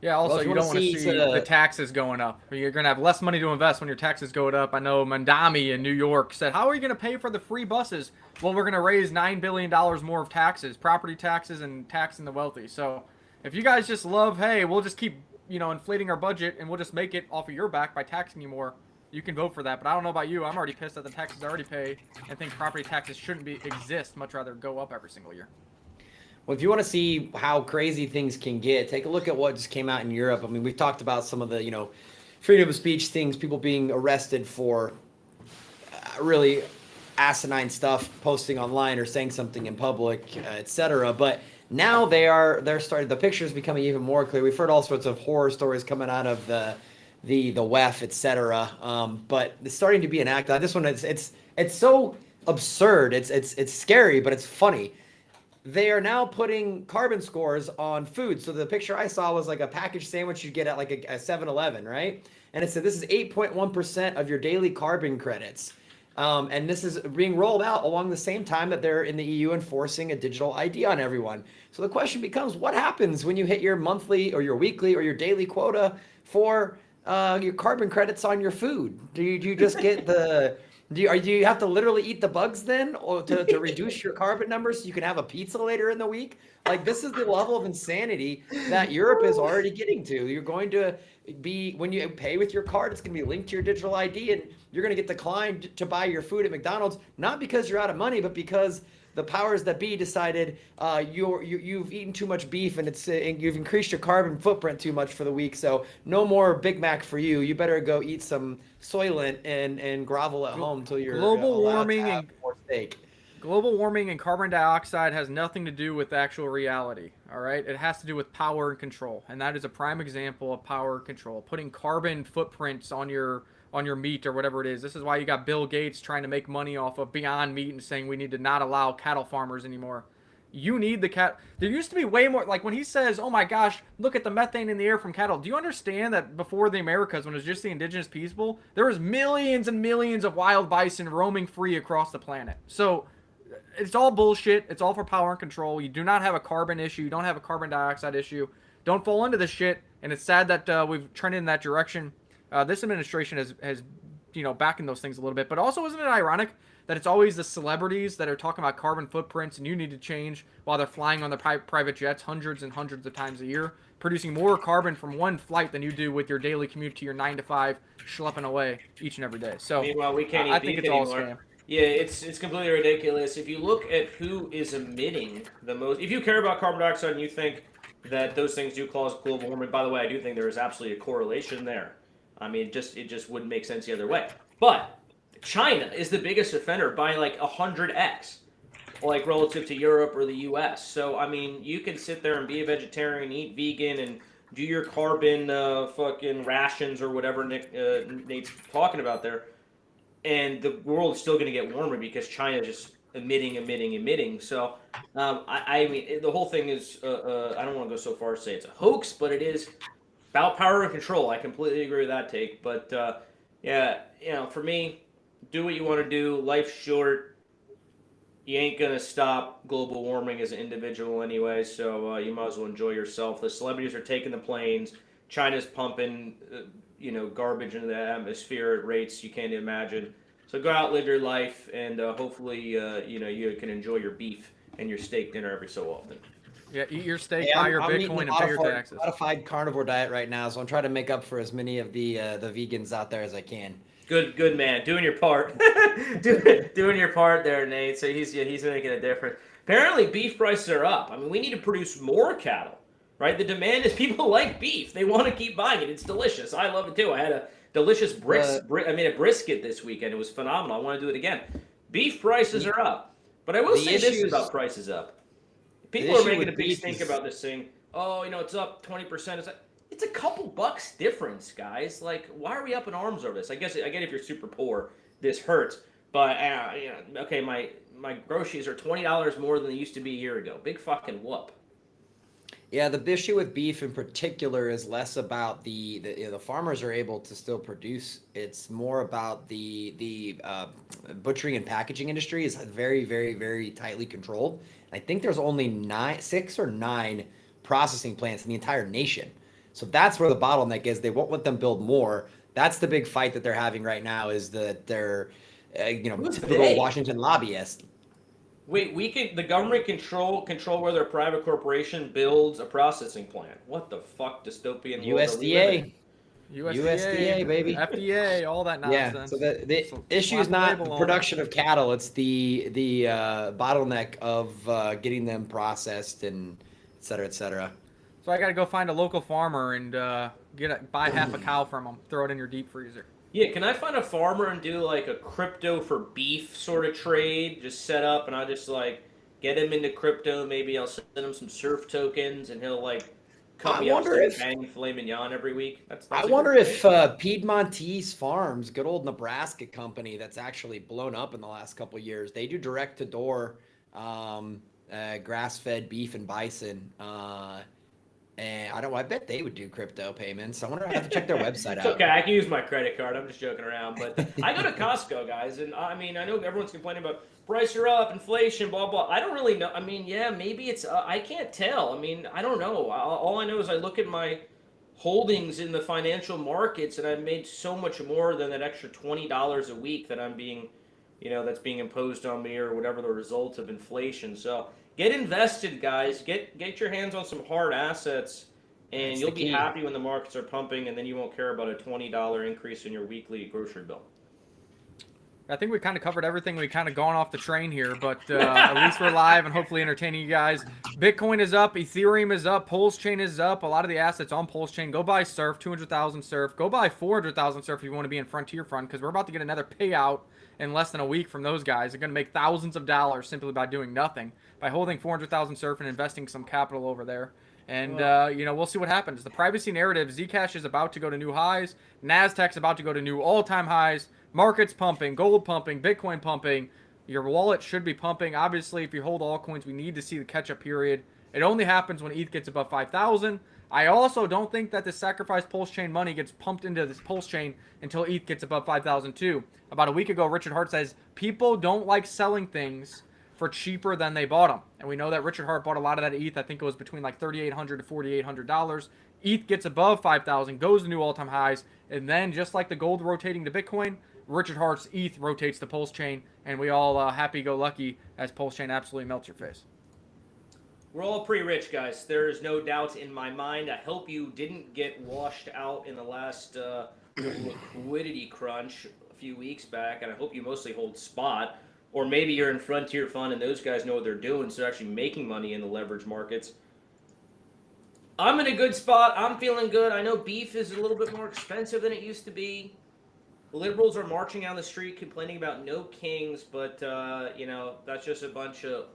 Yeah, also, you don't want to see the taxes going up. You're going to have less money to invest when your taxes go up. I know Mandami in New York said, how are you going to pay for the free buses? Well, we're going to raise $9 billion more of taxes, property taxes and taxing the wealthy. So if you guys just love, hey, we'll just keep, inflating our budget and we'll just make it off of your back by taxing you more, you can vote for that. But I don't know about you. I'm already pissed at the taxes I already pay and think property taxes shouldn't exist. Much rather go up every single year. Well, if you want to see how crazy things can get, take a look at what just came out in Europe. I mean, we've talked about some of the, freedom of speech things, people being arrested for really asinine stuff, posting online or saying something in public, etc. But now they're starting. The pictures becoming even more clear. We've heard all sorts of horror stories coming out of the WEF, etc. But it's starting to be enacted. This one, it's so absurd. It's scary, but it's funny. They are now putting carbon scores on food. So the picture I saw was like a packaged sandwich you get at like a 7-Eleven, right? And it said this is 8.1% of your daily carbon credits. And this is being rolled out along the same time that they're in the EU enforcing a digital ID on everyone. So the question becomes, what happens when you hit your monthly or your weekly or your daily quota for your carbon credits on your food? Do you just get the... Do you have to literally eat the bugs then, or to reduce your carbon numbers so you can have a pizza later in the week? Like, this is the level of insanity that Europe is already getting to. You're going to be, when you pay with your card, it's going to be linked to your digital ID, and you're going to get declined to buy your food at McDonald's, not because you're out of money, but because the powers that be decided you've eaten too much beef and you've increased your carbon footprint too much for the week. So no more Big Mac for you. You better go eat some Soylent and grovel at home till you're global warming and more steak. Global warming and carbon dioxide has nothing to do with actual reality. All right, it has to do with power and control, and that is a prime example of power and control. Putting carbon footprints on your meat or whatever it is. This is why you got Bill Gates trying to make money off of Beyond Meat and saying we need to not allow cattle farmers anymore. You need the cat. There used to be way more, like when he says, oh my gosh, look at the methane in the air from cattle. Do you understand that before the Americas, when it was just the indigenous people, there was millions and millions of wild bison roaming free across the planet? So it's all bullshit. It's all for power and control. You do not have a carbon issue. You don't have a carbon dioxide issue. Don't fall into this shit. And it's sad that we've trended in that direction. This administration has backing those things a little bit. But also, isn't it ironic that it's always the celebrities that are talking about carbon footprints and you need to change while they're flying on their private jets hundreds and hundreds of times a year, producing more carbon from one flight than you do with your daily commute to your 9-to-5, schlepping away each and every day. So meanwhile, we can't eat I think it's all scam. Yeah, it's completely ridiculous. If you look at who is emitting the most, if you care about carbon dioxide and you think that those things do cause global warming, by the way, I do think there is absolutely a correlation there. I mean, it just wouldn't make sense the other way. But China is the biggest offender by like 100x, like relative to Europe or the U.S. So I mean, you can sit there and be a vegetarian, eat vegan, and do your carbon fucking rations or whatever Nate's talking about there, and the world is still going to get warmer because China is just emitting. So I mean, the whole thing is I don't want to go so far as to say it's a hoax, but it is about power and control. I completely agree with that take. But yeah, for me, do what you want to do. Life's short. You ain't gonna stop global warming as an individual anyway, so you might as well enjoy yourself. The celebrities are taking the planes. China's pumping, garbage into the atmosphere at rates you can't imagine. So go out, live your life, and hopefully, you can enjoy your beef and your steak dinner every so often. Yeah, eat your steak, buy your Bitcoin, and pay your taxes. Modified carnivore diet right now, so I'm trying to make up for as many of the vegans out there as I can. Good man, doing your part, doing your part there, Nate. So he's making a difference. Apparently, beef prices are up. I mean, we need to produce more cattle, right? The demand is people like beef; they want to keep buying it. It's delicious. I love it too. I had a delicious a brisket this weekend. It was phenomenal. I want to do it again. Beef prices are up, but I will say this about prices up. People are making a big stink about this thing. Oh, it's up 20%. It's a couple bucks difference, guys. Like, why are we up in arms over this? I get if you're super poor, this hurts. But okay, my groceries are $20 more than they used to be a year ago. Big fucking whoop. Yeah, the issue with beef in particular is less about the farmers are able to still produce. It's more about the butchering and packaging industry is very, very, very tightly controlled. I think there's only 6 or 9 processing plants in the entire nation. So that's where the bottleneck is. They won't let them build more. That's the big fight that they're having right now is that they're, typical Washington lobbyists. Wait, the government control whether a private corporation builds a processing plant. What the fuck, dystopian world USDA. USDA, baby. FDA, all that Yeah. nonsense. So the So issue is slap the not label on production of cattle; it's the bottleneck of getting them processed and et cetera, et cetera. So I got to go find a local farmer and buy half a cow from him, throw it in your deep freezer. Yeah, can I find a farmer and do like a crypto for beef sort of trade? Just set up and I just like get him into crypto. Maybe I'll send him some surf tokens and he'll like cut I me up wonder some if bang filet mignon every week. That's I a wonder good if trade. Piedmontese Farms, good old Nebraska company that's actually blown up in the last couple of years, they do direct to door grass-fed beef and bison. And I bet they would do crypto payments. I wonder if I have to check their website It's out. okay. I can use my credit card. I'm just joking around. But I go to Costco, guys, and I mean, I know everyone's complaining about prices are up, inflation, blah blah. I don't really know. I mean, yeah, maybe it's. I can't tell. I mean, I don't know. All I know is I look at my holdings in the financial markets, and I've made so much more than that extra $20 a week that I'm being, that's being imposed on me or whatever the result of inflation. So get invested, guys. Get your hands on some hard assets, and That's you'll the be key. happy when the markets are pumping, and then you won't care about a $20 increase in your weekly grocery bill. I think we kind of covered everything. We kind of gone off the train here, but at least we're live and hopefully entertaining you guys. Bitcoin is up, Ethereum is up, Pulsechain is up. A lot of the assets on Pulsechain. Go buy Surf, 200,000 Surf. Go buy 400,000 Surf if you want to be in Frontier Fund, because we're about to get another payout in less than a week from those guys. They're going to make thousands of dollars simply by doing nothing, by holding 400,000 Surf and investing some capital over there. And, we'll see what happens. The privacy narrative, Zcash is about to go to new highs. NASDAQ's about to go to new all-time highs. Markets pumping, gold pumping, Bitcoin pumping. Your wallet should be pumping. Obviously, if you hold altcoins, we need to see the catch-up period. It only happens when ETH gets above 5,000. I also don't think that the sacrificed Pulsechain money gets pumped into this Pulsechain until ETH gets above 5,000 too. About a week ago, Richard Hart says, people don't like selling things for cheaper than they bought them. And we know that Richard Hart bought a lot of that ETH. I think it was between like $3,800 to $4,800. ETH gets above 5,000, goes to new all-time highs, and then just like the gold rotating to Bitcoin, Richard Hart's ETH rotates to Pulsechain, and we all happy-go-lucky as Pulsechain absolutely melts your face. We're all pretty rich, guys. There is no doubt in my mind. I hope you didn't get washed out in the last liquidity crunch a few weeks back, and I hope you mostly hold spot. Or maybe you're in Frontier Fund and those guys know what they're doing, so they're actually making money in the leverage markets. I'm in a good spot. I'm feeling good. I know beef is a little bit more expensive than it used to be. Liberals are marching down the street complaining about no kings, but, that's just a bunch of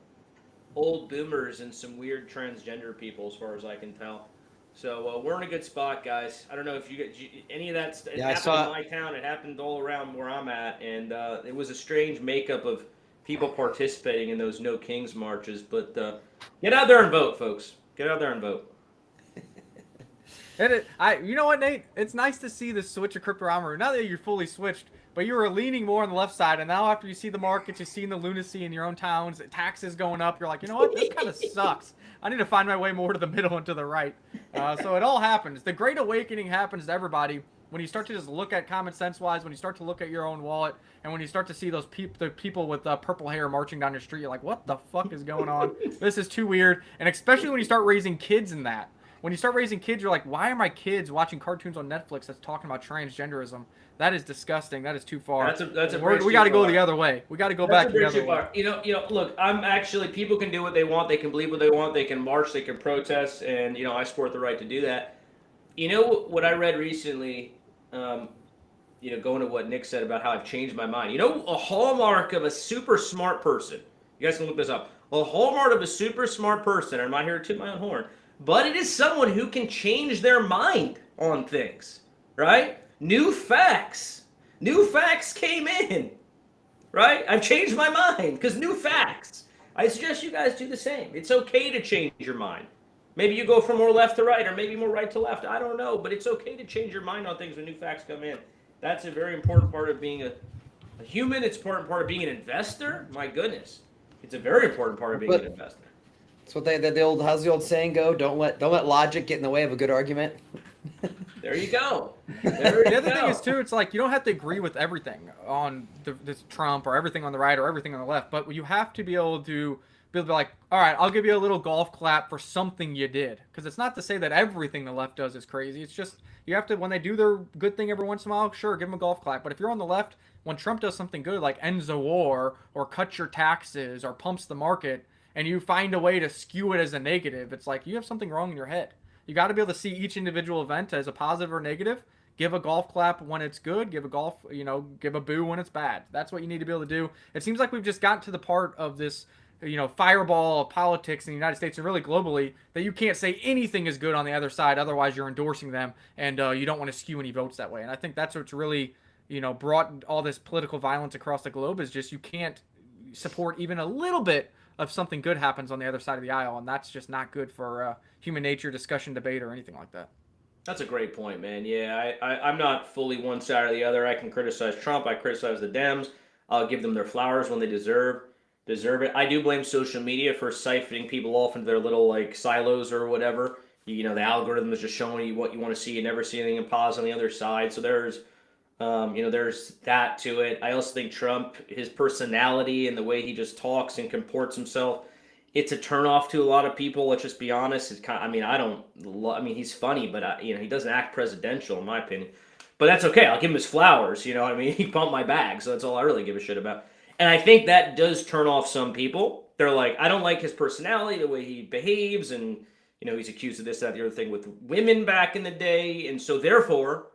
old boomers and some weird transgender people as far as I can tell. So we're in a good spot, guys. I don't know if you get any of that. It happened in my town. It happened all around where I'm at, and it was a strange makeup of people participating in those No Kings marches. But get out there and vote, folks. Get out there and vote. You know what, Nate? It's nice to see the switch of crypto armor. Not that you're fully switched, but you were leaning more on the left side, and now after you see the markets, you're seeing the lunacy in your own towns, taxes going up, you're like, you know what? This kind of sucks. I need to find my way more to the middle and to the right. So it all happens. The Great Awakening happens to everybody when you start to just look at common sense-wise, when you start to look at your own wallet, and when you start to see those the people with purple hair marching down your street, you're like, what the fuck is going on? This is too weird. And especially when you start raising kids in that. When you start raising kids, you're like, why are my kids watching cartoons on Netflix that's talking about transgenderism? That is disgusting. That is too far. We got to go the other way. We got to go back the other way. Look, I'm actually, people can do what they want. They can believe what they want. They can march. They can protest. And, I support the right to do that. You know what I read recently, going to what Nick said about how I've changed my mind. A hallmark of a super smart person, you guys can look this up. A hallmark of a super smart person, I'm not here to toot my own horn, but it is someone who can change their mind on things, right? New facts came in, right? I've changed my mind because new facts. I suggest you guys do the same. It's okay to change your mind. Maybe you go from more left to right or maybe more right to left. I don't know, but it's okay to change your mind on things when new facts come in. That's a very important part of being a human. It's an important part of being an investor. My goodness. It's a very important part of being an investor. That's what how's the old saying go? Don't let logic get in the way of a good argument. There you go. The other thing is too, it's like you don't have to agree with everything on this Trump or everything on the right or everything on the left, but you have to be able to be like, all right, I'll give you a little golf clap for something you did. Because it's not to say that everything the left does is crazy. It's just you have to, when they do their good thing every once in a while, sure, give them a golf clap. But if you're on the left, when Trump does something good like ends a war or cuts your taxes or pumps the market, and you find a way to skew it as a negative, it's like you have something wrong in your head. You got to be able to see each individual event as a positive or negative. Give a golf clap when it's good. Give a boo when it's bad. That's what you need to be able to do. It seems like we've just gotten to the part of this, fireball of politics in the United States and really globally that you can't say anything is good on the other side. Otherwise, you're endorsing them, and you don't want to skew any votes that way. And I think that's what's really, brought all this political violence across the globe is just you can't support even a little bit of something good happens on the other side of the aisle, and that's just not good for human nature, discussion, debate, or anything like that. That's a great point, man. Yeah, I'm not fully one side or the other. I can criticize Trump. I criticize the Dems. I'll give them their flowers when they deserve it. I do blame social media for siphoning people off into their little like silos or whatever. The algorithm is just showing you what you want to see. You never see anything positive on the other side. So there's that to it. I also think Trump, his personality and the way he just talks and comports himself, it's a turnoff to a lot of people. Let's just be honest. It's kind of, he's funny, but he doesn't act presidential in my opinion. But that's okay. I'll give him his flowers. You know what I mean? He pumped my bag, so that's all I really give a shit about. And I think that does turn off some people. They're like, I don't like his personality, the way he behaves, and he's accused of this, that, the other thing with women back in the day, and so therefore,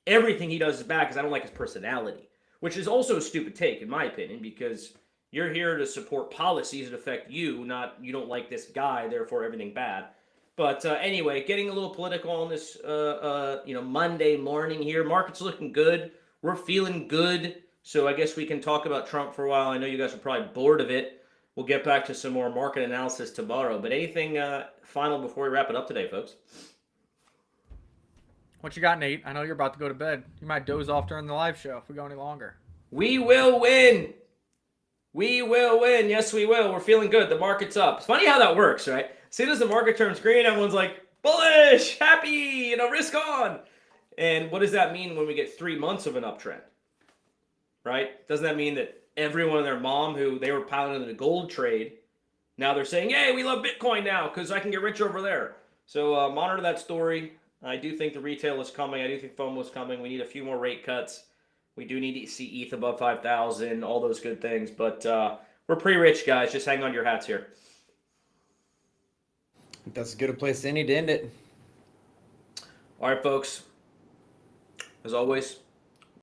everything he does is bad because I don't like his personality, which is also a stupid take in my opinion because you're here to support policies that affect you, not you don't like this guy, therefore everything bad. But anyway, getting a little political on this, Monday morning here. Market's looking good. We're feeling good. So I guess we can talk about Trump for a while. I know you guys are probably bored of it. We'll get back to some more market analysis tomorrow. But anything final before we wrap it up today, folks? What you got, Nate? I know you're about to go to bed. You might doze off during the live show if we go any longer. We will win. We will win. Yes, we will. We're feeling good. The market's up. It's funny how that works, right? As soon as the market turns green, everyone's like, bullish, happy, risk on. And what does that mean when we get 3 months of an uptrend? Right? Doesn't that mean that everyone and their mom who they were piling in the gold trade, now they're saying, hey, we love Bitcoin now because I can get rich over there. So monitor that story. I do think the retail is coming. I do think FOMO is coming. We need a few more rate cuts. We do need to see ETH above 5,000, all those good things. But we're pretty rich, guys. Just hang on to your hats here. That's as good a place as any to end it. All right, folks. As always,